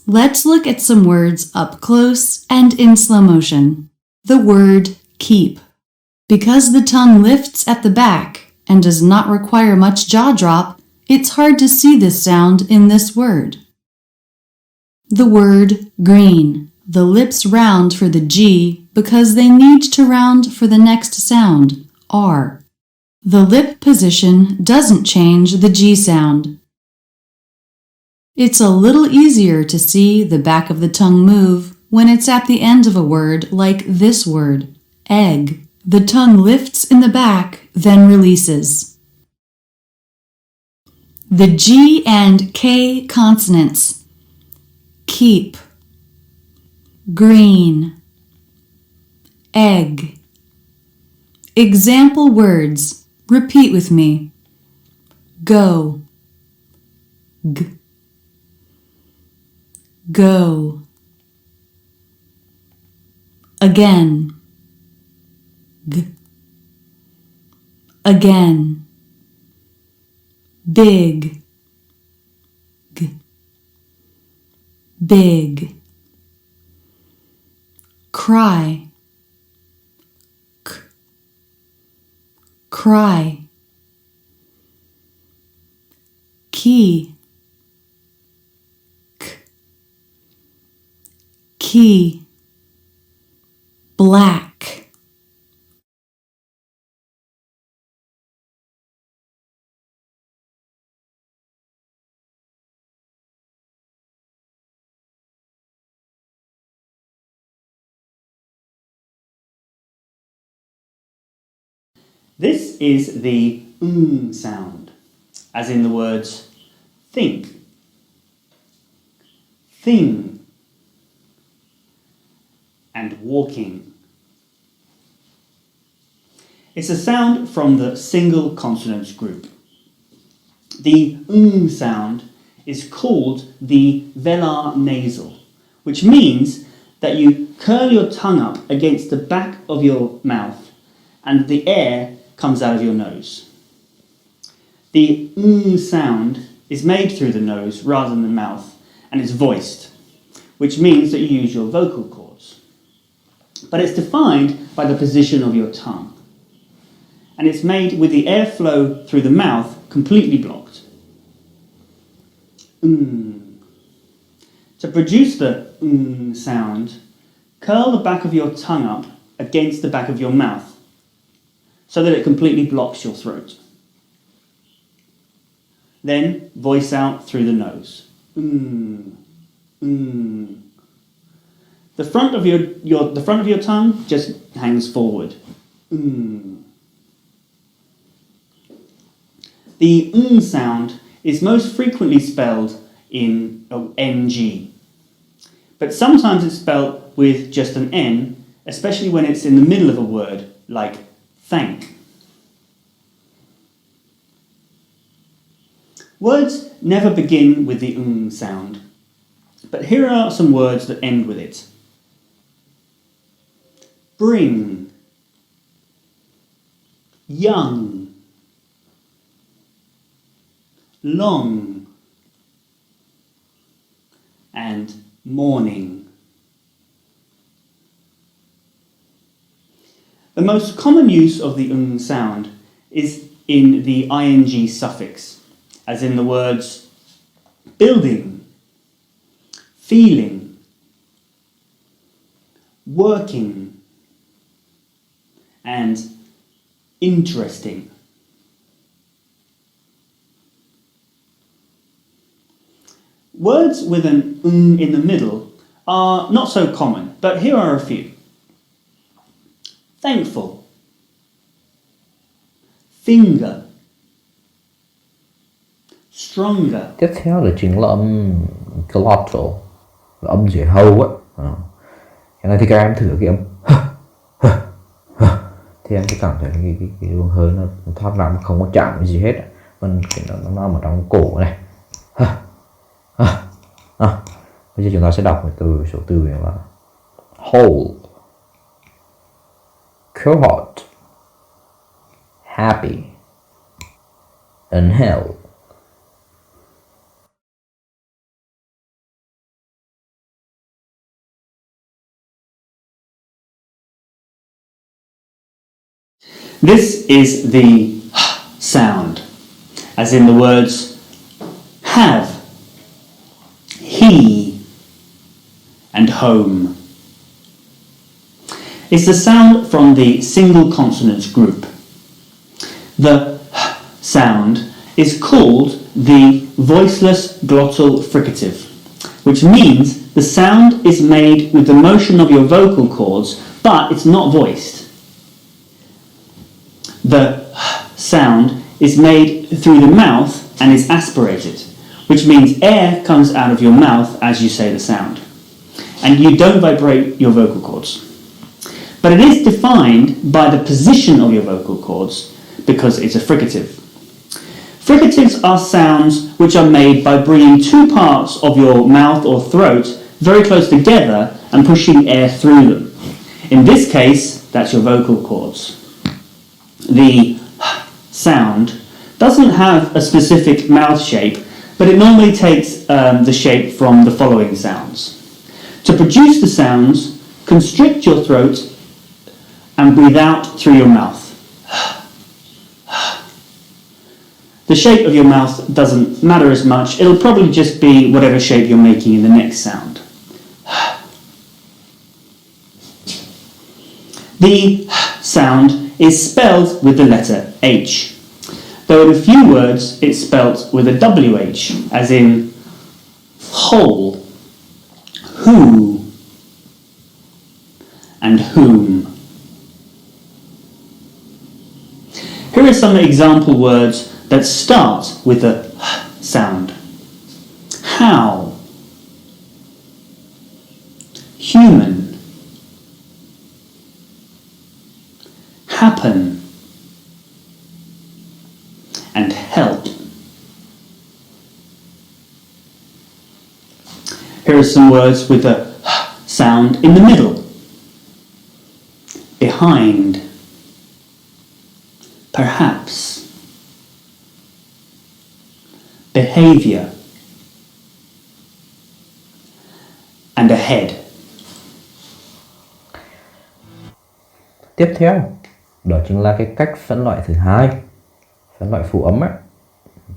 Let's look at some words up close and in slow motion. The word keep. Because the tongue lifts at the back and does not require much jaw drop, it's hard to see this sound in this word. The word green. The lips round for the G because they need to round for the next sound, R. The lip position doesn't change the G sound. It's a little easier to see the back of the tongue move when it's at the end of a word like this word, egg. The tongue lifts in the back, then releases. The G and K consonants. Keep, green, egg. Example words. Repeat with me. Go, g, go. Again, g, again. Big, g, big. Cry, k, cry. Key, k, key. Black. This is the sound, as in the words think, thing, and walking. It's a sound from the single consonants group. The sound is called the velar nasal, which means that you curl your tongue up against the back of your mouth and the air comes out of your nose. The sound is made through the nose rather than the mouth and is voiced, which means that you use your vocal cords. But it's defined by the position of your tongue. And it's made with the airflow through the mouth completely blocked. To produce the sound, curl the back of your tongue up against the back of your mouth so that it completely blocks your throat. Then voice out through the nose. The front of your tongue just hangs forward. The sound is most frequently spelled in ng, but sometimes it's spelled with just an n, especially when it's in the middle of a word like thank. Words never begin with the sound, but here are some words that end with it. Bring, young, long, and morning. The most common use of the sound is in the ing suffix, as in the words building, feeling, working, and interesting. Words with an in the middle are not so common, but here are a few. Thankful, finger, stronger. Tiếp theo là chính là âm glottal, là âm dưới hầu á. Cái này thì các em thử cái âm thì em sẽ cảm thấy cái luồng hơi nó thoát ra mà không có chạm cái gì hết, mình nó nằm ở trong cổ này. Bây giờ chúng ta sẽ đọc một số từ này là hold, cohort, happy, inhale. This is the sound, as in the words have, he, and home. It's the sound from the single consonants group. The sound is called the voiceless glottal fricative, which means the sound is made with the motion of your vocal cords, but it's not voiced. The sound is made through the mouth and is aspirated, which means air comes out of your mouth as you say the sound. And you don't vibrate your vocal cords. But it is defined by the position of your vocal cords because it's a fricative. Fricatives are sounds which are made by bringing two parts of your mouth or throat very close together and pushing air through them. In this case, that's your vocal cords. The sound doesn't have a specific mouth shape, but it normally takes the shape from the following sounds. To produce the sounds, constrict your throat and breathe out through your mouth. The shape of your mouth doesn't matter as much, it'll probably just be whatever shape you're making in the next sound. The sound is spelled with the letter H, though in a few words it's spelt with a WH, as in whole, who, and whom. Here are some example words that start with the sound. How, human, happen, and help. Here are some words with the sound in the middle. Behind, perhaps, behavior, and ahead. Tiếp theo đó chính là cái cách phân loại thứ hai, phân loại phụ âm ấy.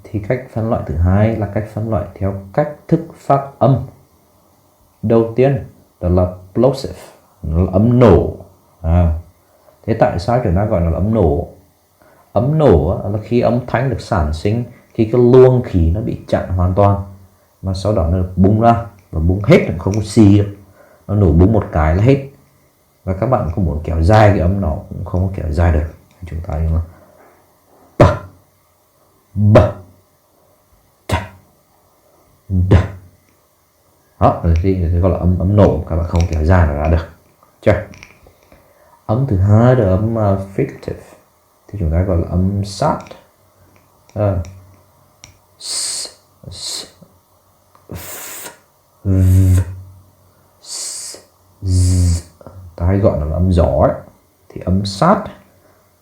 Thì cách phân loại thứ hai là cách phân loại theo cách thức phát âm. Đầu tiên đó là plosive, nó là âm nổ. Thế tại sao chúng ta gọi nó là âm nổ? Âm nổ là khi âm thanh được sản sinh khi cái luồng khí nó bị chặn hoàn toàn, mà sau đó nó bung ra và bung hết, không có xì được. Nó nổ bung một cái là hết. Và các bạn có muốn kéo dài cái âm nó cũng không có kéo dài được. Chúng ta dùng là b, b, t, d. Đó, thì gọi là âm nổ, các bạn không kéo dài nó ra được. Chưa? Âm thứ hai là âm fricative, thì chúng ta gọi là âm sát. S, s, f, v, s, z. Ta hay gọi là âm gió ấy. Thì âm sát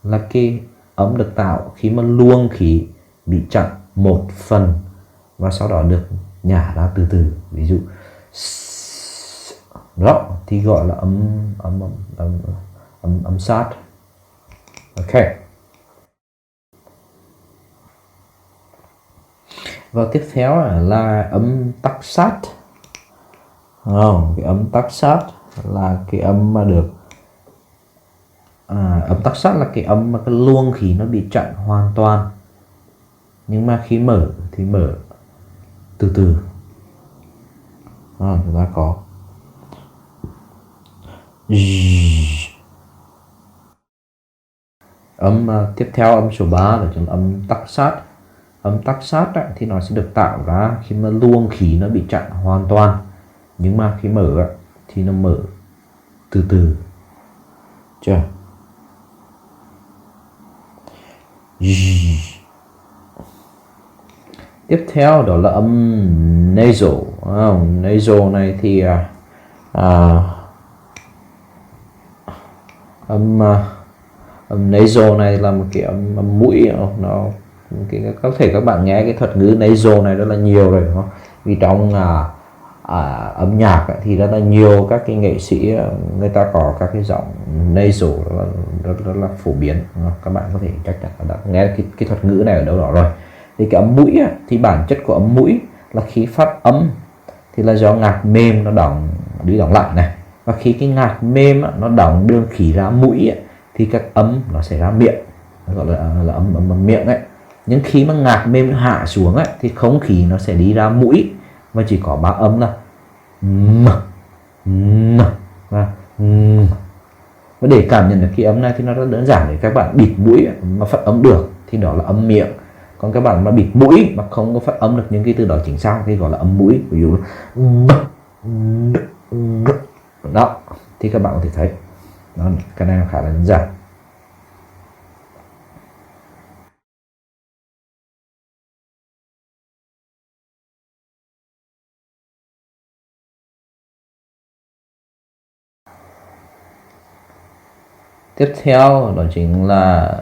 là cái âm được tạo khi mà luồng khí bị chặn một phần và sau đó được nhả ra từ từ. Ví dụ đó thì gọi là âm sát. Ok. Và tiếp theo là âm tắc sát. Cái âm tắc sát là cái âm mà được âm tắc sát là cái âm mà cái luồng khí nó bị chặn hoàn toàn, nhưng mà khi mở thì mở từ từ. Chúng ta có âm tiếp theo, âm số 3 là âm tắc sát. Âm tắc sát thì nó sẽ được tạo ra khi mà luồng khí nó bị chặn hoàn toàn, nhưng mà khi mở thì nó mở từ từ. Chưa? Tiếp theo đó là âm nasal. Nasal này thì âm nasal này là một cái âm mũi. Nó có thể các bạn nghe cái thuật ngữ nasal này rất là nhiều rồi, đúng không? Vì trong âm nhạc thì rất là nhiều các cái nghệ sĩ người ta có các cái giọng nasal rất là phổ biến. Các bạn có thể chắc chắn đã nghe cái thuật ngữ này ở đâu đó rồi. Thì cái âm mũi thì bản chất của âm mũi là khi phát âm thì là do ngạc mềm nó đóng đi đóng lại này, và khi cái ngạc mềm nó đóng đường khí ra mũi thì các âm nó sẽ ra miệng, gọi là âm miệng ấy. Nhưng khi mà ngạc mềm hạ xuống thì không khí nó sẽ đi ra mũi, và chỉ có 3 âm là m, n và ng. Và để cảm nhận được cái âm này thì nó rất đơn giản, để các bạn bịt mũi mà phát âm được thì đó là âm miệng. Còn các bạn mà bịt mũi mà không có phát âm được những cái từ đó chính xác thì gọi là âm mũi. Ví dụ đó thì các bạn có thể thấy đó, cái này khá là đơn giản. Tiếp theo đó chính là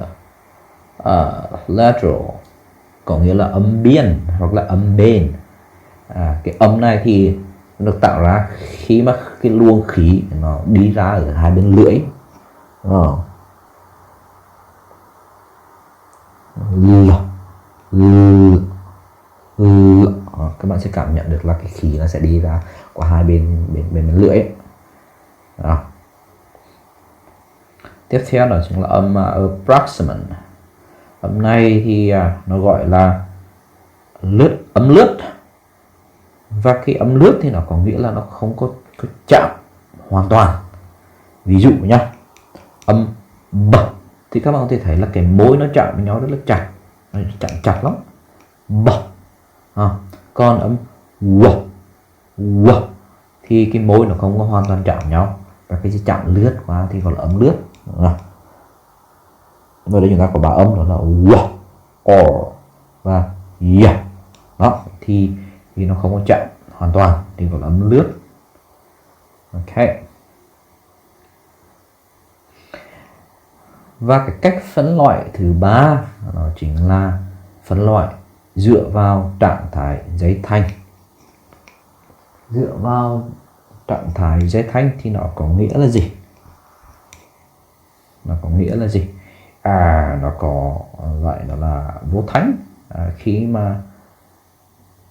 lateral, có nghĩa là âm biên hoặc là âm bên. Cái âm này thì được tạo ra khi mà cái luồng khí nó đi ra ở hai bên lưỡi. Các bạn sẽ cảm nhận được là cái khí nó sẽ đi ra qua hai bên lưỡi. Đó. Tiếp theo đó chính là âm approximant. Âm này thì nó gọi là âm lướt. Và cái âm lướt thì nó có nghĩa là nó không có chạm hoàn toàn. Ví dụ nhá, âm b thì các bạn có thể thấy là cái môi nó chạm với nhau rất là chặt, nó chặt lắm. B. Còn âm w thì cái môi nó không có hoàn toàn chạm nhau, và cái chạm lướt qua thì gọi là âm lướt. Và đây chúng ta có 3 âm, đó là w, or và y. Đó thì nó không có chạm hoàn toàn thì gọi là âm lướt. Ok. Và cái cách phân loại thứ 3 đó chính là phân loại dựa vào trạng thái giấy thanh. Dựa vào trạng thái giấy thanh thì nó có nghĩa là gì? Nó có nghĩa là gì? Nó có gọi đó là vô thanh. Khi mà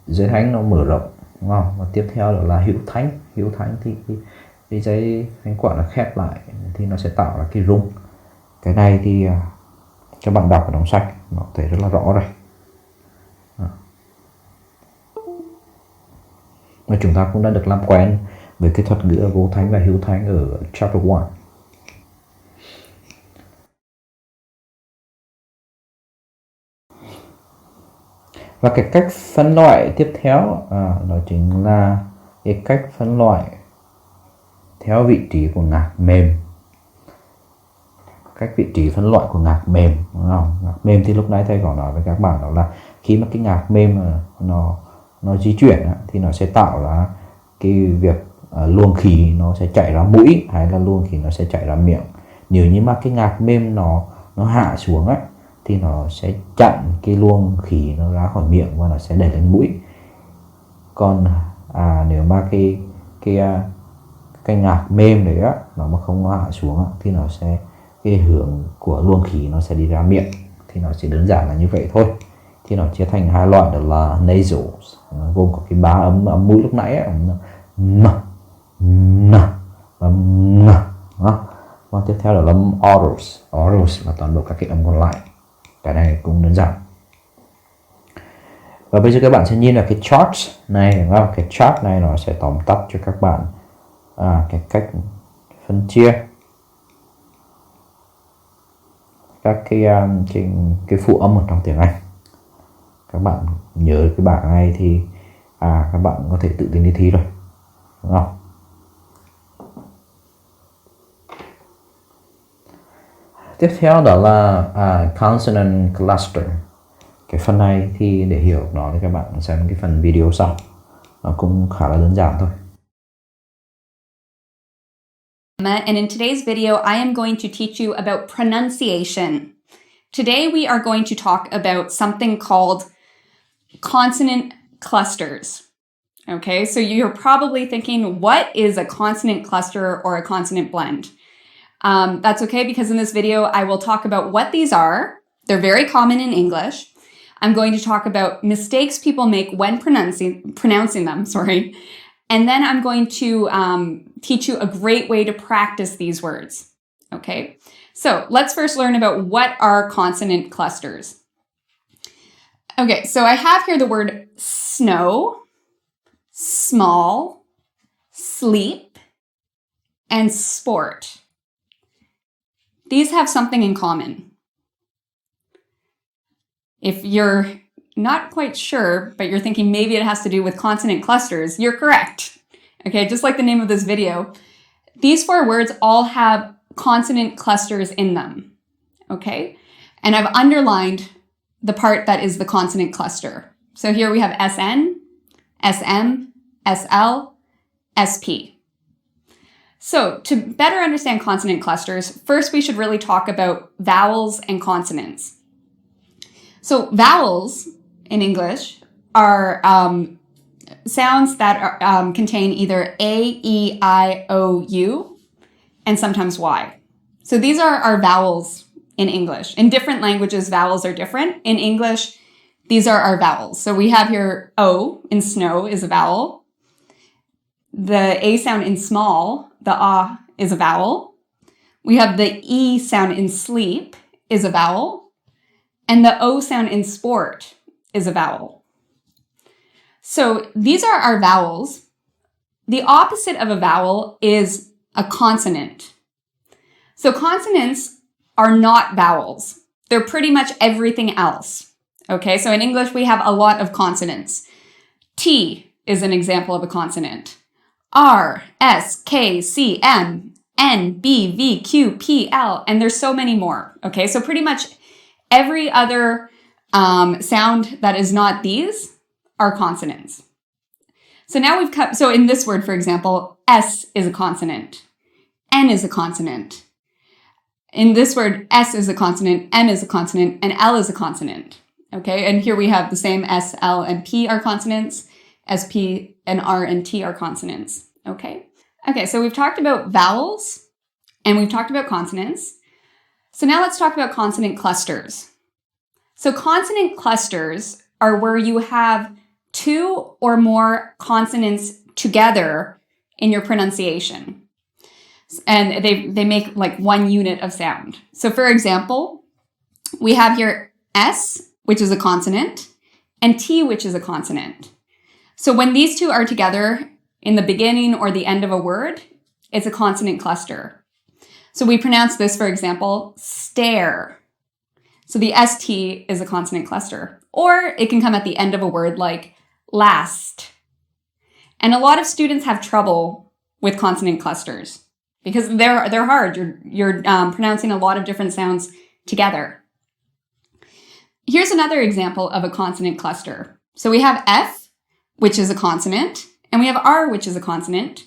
giấy thanh nó mở rộng, đúng không? Và tiếp theo đó là hữu thanh. Hữu thanh thì cái giấy thanh quản nó khép lại thì nó sẽ tạo ra cái rung. Cái này thì cho bạn đọc ở trong sách nó thấy rất là rõ rồi. Và chúng ta cũng đã được làm quen với cái thuật ngữ vô thanh và hữu thanh ở chapter 1. Và cái cách phân loại tiếp theo đó chính là cái cách phân loại theo vị trí của ngạc mềm. Cách vị trí phân loại của ngạc mềm, đúng không? Ngạc mềm thì lúc nãy thầy có nói với các bạn đó là khi mà cái ngạc mềm nó di chuyển thì nó sẽ tạo ra cái việc luồng khí nó sẽ chảy ra mũi hay là luồng khí nó sẽ chảy ra miệng. Nếu như mà cái ngạc mềm nó hạ xuống thì nó sẽ chặn cái luồng khí nó ra khỏi miệng và nó sẽ đẩy lên mũi. Còn nếu mà cái ngạc mềm đấy nó mà không hạ xuống thì nó sẽ cái hướng của luồng khí nó sẽ đi ra miệng. Thì nó chỉ đơn giản là như vậy thôi. Thì nó chia thành hai loại, đó là nasals, gồm có cái 3 âm mũi lúc nãy, m, n và Và tiếp theo là âm orals. Orals là toàn bộ các cái âm còn lại. Cái này cũng đơn giản. Và bây giờ các bạn sẽ nhìn vào cái chart này, đúng không? Cái chart này nó sẽ tóm tắt cho các bạn cái cách phân chia các cái phụ âm ở trong tiếng Anh. Các bạn nhớ cái bảng này thì các bạn có thể tự tin đi thi rồi, đúng không? Tiếp theo đó là consonant cluster. Cái phần này thì để hiểu nó thì các bạn xem cái phần video sau. Nó cũng khá là đơn giản thôi. And in today's video, I am going to teach you about pronunciation. Today, we are going to talk about something called consonant clusters. Okay, so you're probably thinking, what is a consonant cluster or a consonant blend? That's okay, because in this video, I will talk about what these are. They're very common in English. I'm going to talk about mistakes people make when pronouncing them, and then I'm going to teach you a great way to practice these words. Okay, so let's first learn about what are consonant clusters. Okay, so I have here the word snow, small, sleep, and sport. These have something in common. If you're not quite sure, but you're thinking maybe it has to do with consonant clusters, you're correct. Okay, just like the name of this video, these 4 words all have consonant clusters in them. Okay, and I've underlined the part that is the consonant cluster. So here we have SN, SM, SL, SP. So to better understand consonant clusters, first we should really talk about vowels and consonants. So vowels in English are sounds that contain either A, E, I, O, U, and sometimes Y. So these are our vowels in English. In different languages, vowels are different. In English, these are our vowels. So we have here O in snow is a vowel. The A sound in small, the ah, is a vowel. We have the E sound in sleep is a vowel. And the O sound in sport is a vowel. So these are our vowels. The opposite of a vowel is a consonant. So consonants are not vowels. They're pretty much everything else. Okay, so in English we have a lot of consonants. T is an example of a consonant. R, S, K, C, M, N, B, V, Q, P, L, and there's so many more. Okay, so pretty much every other sound that is not these are consonants. So now we've cut, so in this word, for example, S is a consonant, N is a consonant. In this word, S is a consonant, M is a consonant, and L is a consonant. Okay, and here we have the same S, L, and P are consonants, S, P, and R and T are consonants. Okay, so we've talked about vowels and we've talked about consonants. So now let's talk about consonant clusters. So consonant clusters are where you have 2 or more consonants together in your pronunciation. And they make like one unit of sound. So for example, we have here S, which is a consonant, and T, which is a consonant. So when these 2 are together in the beginning or the end of a word, it's a consonant cluster. So we pronounce this, for example, stare. So the ST is a consonant cluster. Or it can come at the end of a word like last. And a lot of students have trouble with consonant clusters because they're hard. You're pronouncing a lot of different sounds together. Here's another example of a consonant cluster. So we have F, which is a consonant, and we have R, which is a consonant.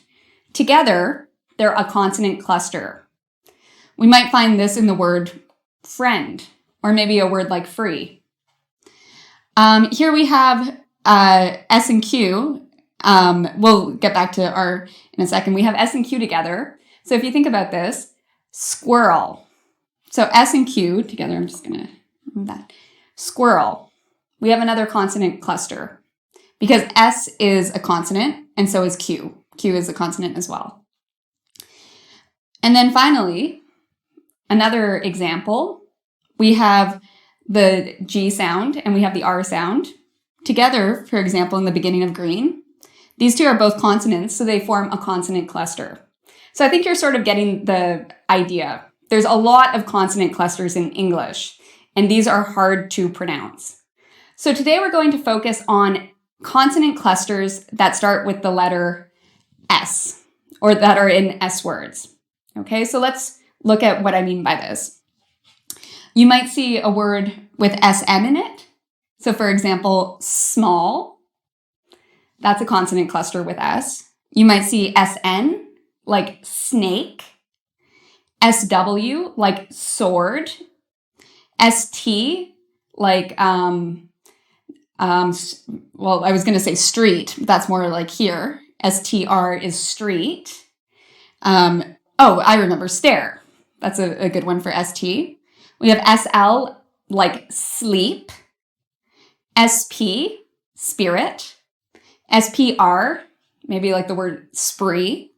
Together, they're a consonant cluster. We might find this in the word friend, or maybe a word like free. Here we have S and Q. We'll get back to R in a second. We have S and Q together. So if you think about this, squirrel. So S and Q together, I'm just going to remove that. Squirrel. We have another consonant cluster because S is a consonant and so is Q. Q is a consonant as well. And then finally, another example, we have the G sound and we have the R sound. Together, for example, in the beginning of green, these two are both consonants, so they form a consonant cluster. So I think you're sort of getting the idea. There's a lot of consonant clusters in English, and these are hard to pronounce. So today we're going to focus on consonant clusters that start with the letter S, or that are in S words. Okay, so let's look at what I mean by this. You might see a word with SM in it. So for example, small, that's a consonant cluster with S. You might see SN, like snake, SW, like sword, ST, like, well, I was going to say street, but that's more like here. STR is street. Oh, I remember stare. That's a good one for ST. We have SL, like sleep, SP, spirit, SPR, maybe like the word spree,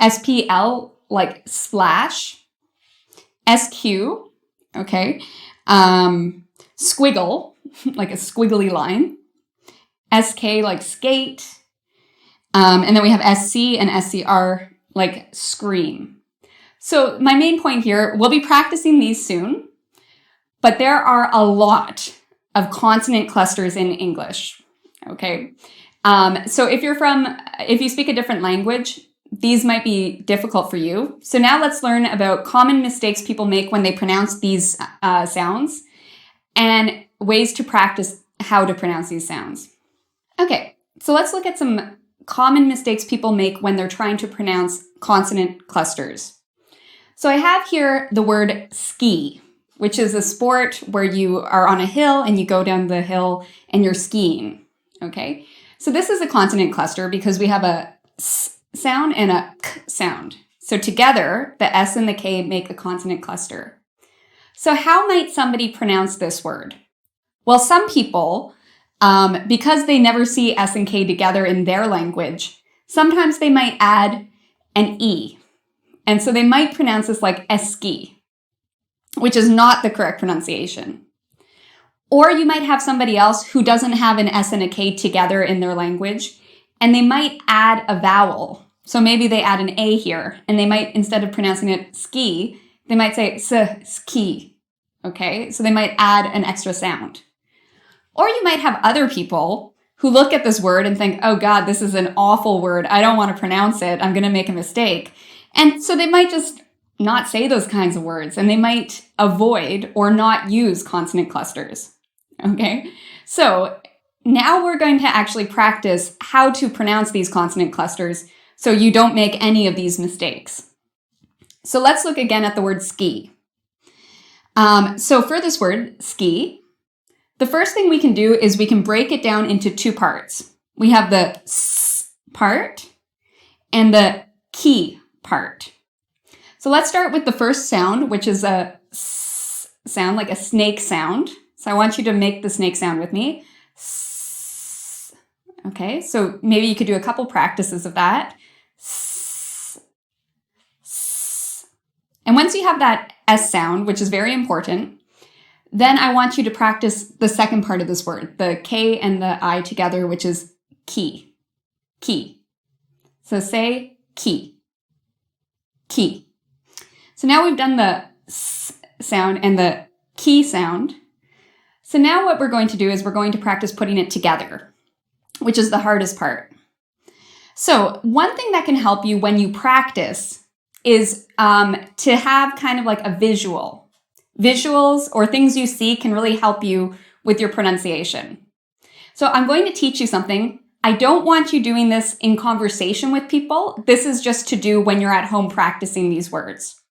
SPL, like splash, SQ, okay, squiggle, like a squiggly line, SK, like skate, and then we have SC and SCR, like scream. So my main point here, we'll be practicing these soon, but there are a lot of consonant clusters in English, okay? So if you speak a different language, these might be difficult for you. So now let's learn about common mistakes people make when they pronounce these sounds and ways to practice how to pronounce these sounds. Okay, so let's look at some common mistakes people make when they're trying to pronounce consonant clusters. So I have here the word ski, which is a sport where you are on a hill and you go down the hill and you're skiing, okay? So this is a consonant cluster because we have a S sound and a K sound. So together, the S and the K make a consonant cluster. So how might somebody pronounce this word? Well, some people, because they never see S and K together in their language, sometimes they might add an E. And so they might pronounce this like eski, which is not the correct pronunciation. Or you might have somebody else who doesn't have an S and a K together in their language, and they might add a vowel. So maybe they add an A here, and they might, instead of pronouncing it ski, they might say ski, okay? So they might add an extra sound. Or you might have other people who look at this word and think, oh God, this is an awful word. I don't want to pronounce it. I'm going to make a mistake. And so they might just not say those kinds of words, and they might avoid or not use consonant clusters, okay? So now we're going to actually practice how to pronounce these consonant clusters so you don't make any of these mistakes. So let's look again at the word ski. So for this word, ski, the first thing we can do is we can break it down into two parts. We have the S part and the ki part. So let's start with the first sound, which is a S sound, like a snake sound. So I want you to make the snake sound with me. S. Okay, so maybe you could do a couple practices of that. S. S. And once you have that S sound, which is very important, then I want you to practice the second part of this word, the K and the I together, which is ki. Ki. So say ki. Ki. So now we've done the S sound and the ki sound. So now what we're going to do is we're going to practice putting it together, which is the hardest part. So one thing that can help you when you practice is to have kind of like a visual. Visuals or things you see can really help you with your pronunciation. So I'm going to teach you something. I don't want you doing this in conversation with people. This is just to do when you're at home practicing these words.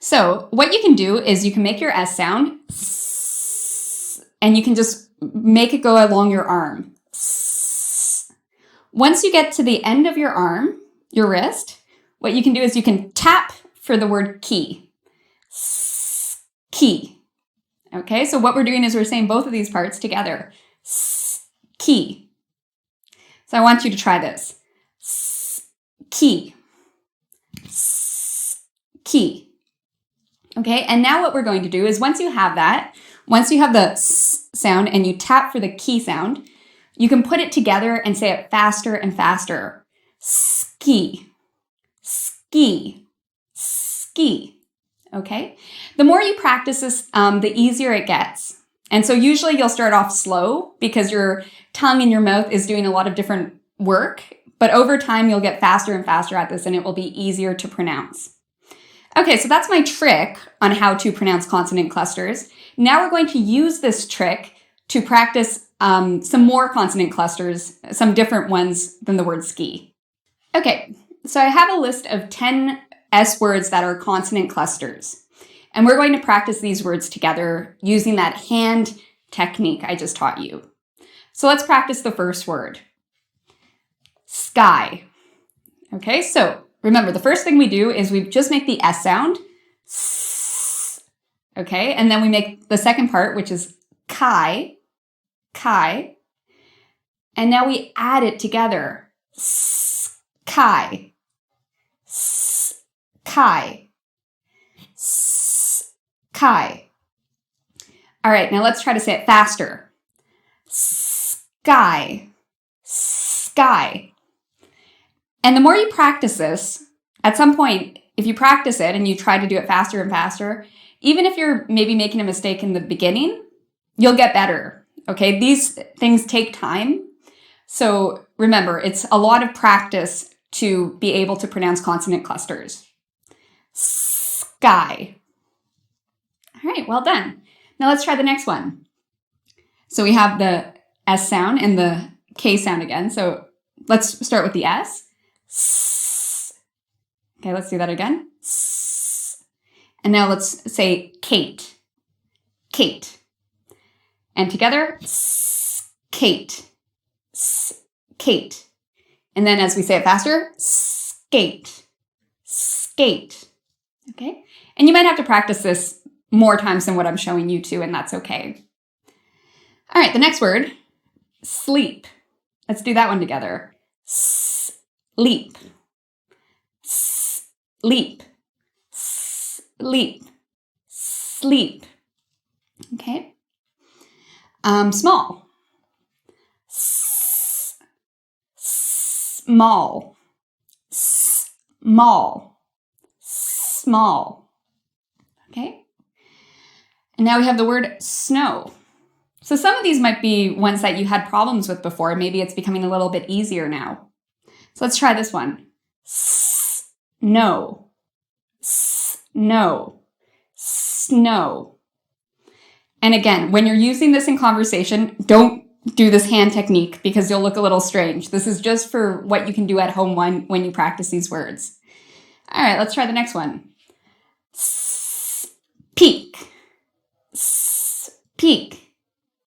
So what you can do is you can make your S sound, and you can just make it go along your arm. Once you get to the end of your arm, your wrist, what you can do is you can tap for the word key. Key. Okay, so what we're doing is we're saying both of these parts together. Key. So I want you to try this. Key. key. Okay, and now what we're going to do is once you have the S sound and you tap for the key sound, you can put it together and say it faster and faster. Ski, ski, ski. Okay, the more you practice this, the easier it gets. And so usually you'll start off slow because your tongue and your mouth is doing a lot of different work, but over time you'll get faster and faster at this and it will be easier to pronounce. Okay, so that's my trick on how to pronounce consonant clusters. Now we're going to use this trick to practice some more consonant clusters, some different ones than the word ski. Okay, so I have a list of 10 S words that are consonant clusters. And we're going to practice these words together using that hand technique I just taught you. So let's practice the first word. Sky. Okay, so remember, the first thing we do is we just make the S sound. S, okay, and then we make the second part, which is kai, kai. And now we add it together. Sky, sky, sky. All right, now let's try to say it faster. Sky, sky. And the more you practice this, at some point, if you practice it and you try to do it faster and faster, even if you're maybe making a mistake in the beginning, you'll get better, okay? These things take time. So remember, it's a lot of practice to be able to pronounce consonant clusters. Sky. All right, well done. Now let's try the next one. So we have the S sound and the K sound again. So let's start with the S. S. Okay, let's do that again. S. And now let's say Kate. Kate. And together, Kate. Kate. And then as we say it faster, skate. Skate. Okay? And you might have to practice this more times than what I'm showing you too, and that's okay. All right, the next word, sleep. Let's do that one together. Sleep. Sleep. Sleep. Sleep. Okay? Small. Small. Small. Small. Okay? And now we have the word snow. So some of these might be ones that you had problems with before. Maybe it's becoming a little bit easier now. So let's try this one. Snow. Snow. Snow. And again, when you're using this in conversation, don't do this hand technique because you'll look a little strange. This is just for what you can do at home when you practice these words. All right, let's try the next one. Speak. Speak.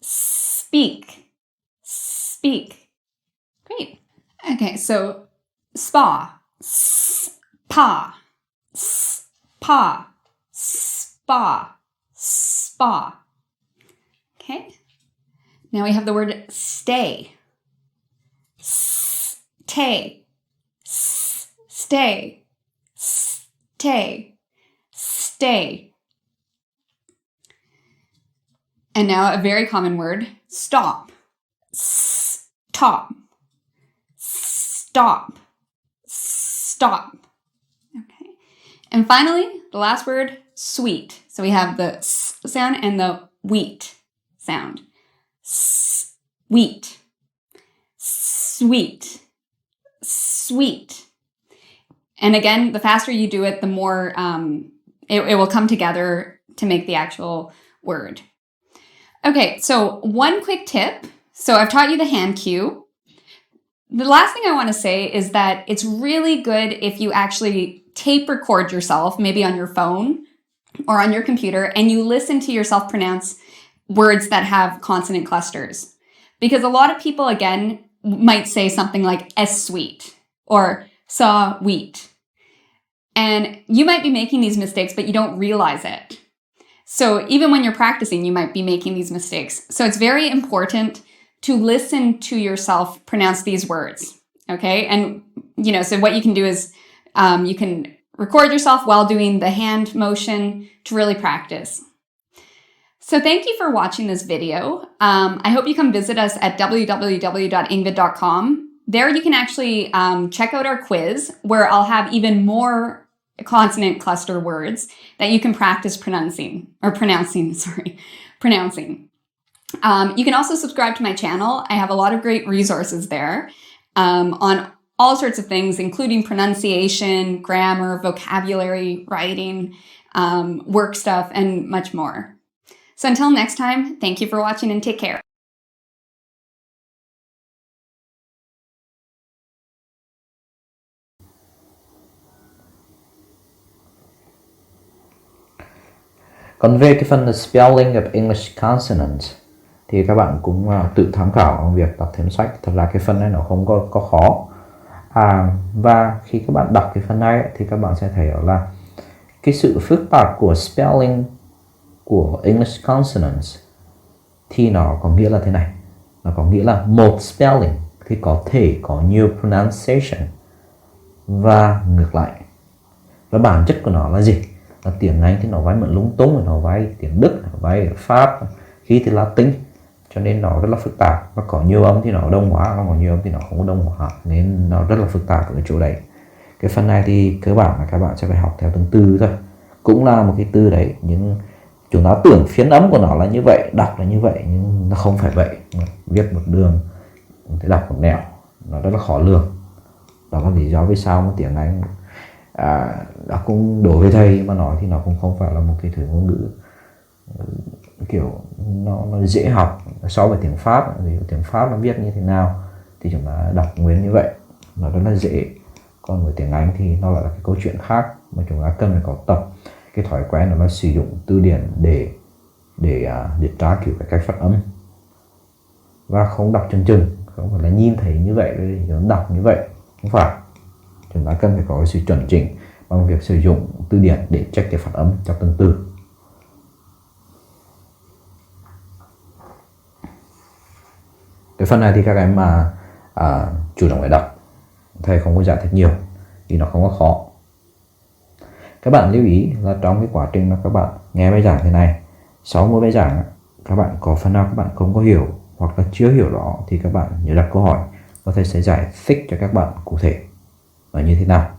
Speak. Speak. Great. Okay, so spa. Spa. Spa. Spa. Spa. Okay. Now we have the word stay. Stay. Stay. Stay. Stay. And now a very common word, stop. Stop. Stop. Stop. Okay. And finally, the last word, sweet. So we have the S sound and the wheat sound. Sweet. Sweet. Sweet. And again, the faster you do it, the more it will come together to make the actual word. Okay, so one quick tip. So I've taught you the hand cue. The last thing I want to say is that it's really good if you actually tape record yourself, maybe on your phone or on your computer, and you listen to yourself pronounce words that have consonant clusters. Because a lot of people, again, might say something like S-sweet or saw wheat. And you might be making these mistakes, but you don't realize it. So even when you're practicing, you might be making these mistakes. So it's very important to listen to yourself pronounce these words, okay? And, so what you can do is you can Record yourself while doing the hand motion to really practice. So thank you for watching this video. I hope you come visit us at www.ingvid.com. There you can actually check out our quiz where I'll have even more consonant cluster words that you can practice pronouncing. You can also subscribe to my channel. I have a lot of great resources there on all sorts of things, including pronunciation, grammar, vocabulary, writing, work stuff, and much more. So until next time, thank you for watching and take care. Còn về cái phần spelling of English consonants thì các bạn cũng tự tham khảo bằng việc đọc thêm sách. Thật ra cái phần này nó không có khó. Và khi các bạn đọc cái phần này thì các bạn sẽ thấy là cái sự phức tạp của spelling của English consonants thì nó có nghĩa là thế này. Nó có nghĩa là một spelling thì có thể có nhiều pronunciation và ngược lại. Và bản chất của nó là gì? Là tiếng Anh thì nó vay mượn lung tung, nó vay tiếng Đức, nó vay Pháp, khi thì Latin, cho nên nó rất là phức tạp. Và có nhiều âm thì nó đông hóa, có nhiều âm thì nó không có đông hóa, nên nó rất là phức tạp ở cái chỗ đấy. Cái phần này thì cơ bản là các bạn sẽ phải học theo từng từ thôi. Cũng là một cái từ đấy, nhưng chúng ta tưởng phiên âm của nó là như vậy, đọc là như vậy, nhưng nó không phải vậy. Viết một đường thì đọc một nẻo, nó rất là khó lường. Đó là lý do vì sao mà tiếng Anh đã cũng đối với thầy mà nói thì nó cũng không phải là một cái thứ ngôn ngữ kiểu nó dễ học so với tiếng Pháp. Vì tiếng Pháp nó viết như thế nào thì chúng ta đọc nguyên như vậy, nó rất là dễ. Còn với tiếng Anh thì nó là cái câu chuyện khác mà chúng ta cần phải có tập cái thói quen, đó là sử dụng từ điển để tra cứu cái cách phát âm và không đọc chừng, không phải là nhìn thấy như vậy rồi đọc như vậy, không phải. Chúng ta cần phải có sự chuẩn chỉnh bằng việc sử dụng từ điển để check cái phát âm cho từng từ. Cái phần này thì các em mà chủ động phải đọc, thầy không có giải thích nhiều vì nó không có khó. Các bạn lưu ý là trong cái quá trình mà các bạn nghe bài giảng thế này, sau mỗi bài giảng các bạn có phần nào các bạn không có hiểu hoặc là chưa hiểu rõ thì các bạn nhớ đặt câu hỏi và thầy sẽ giải thích cho các bạn cụ thể là như thế nào.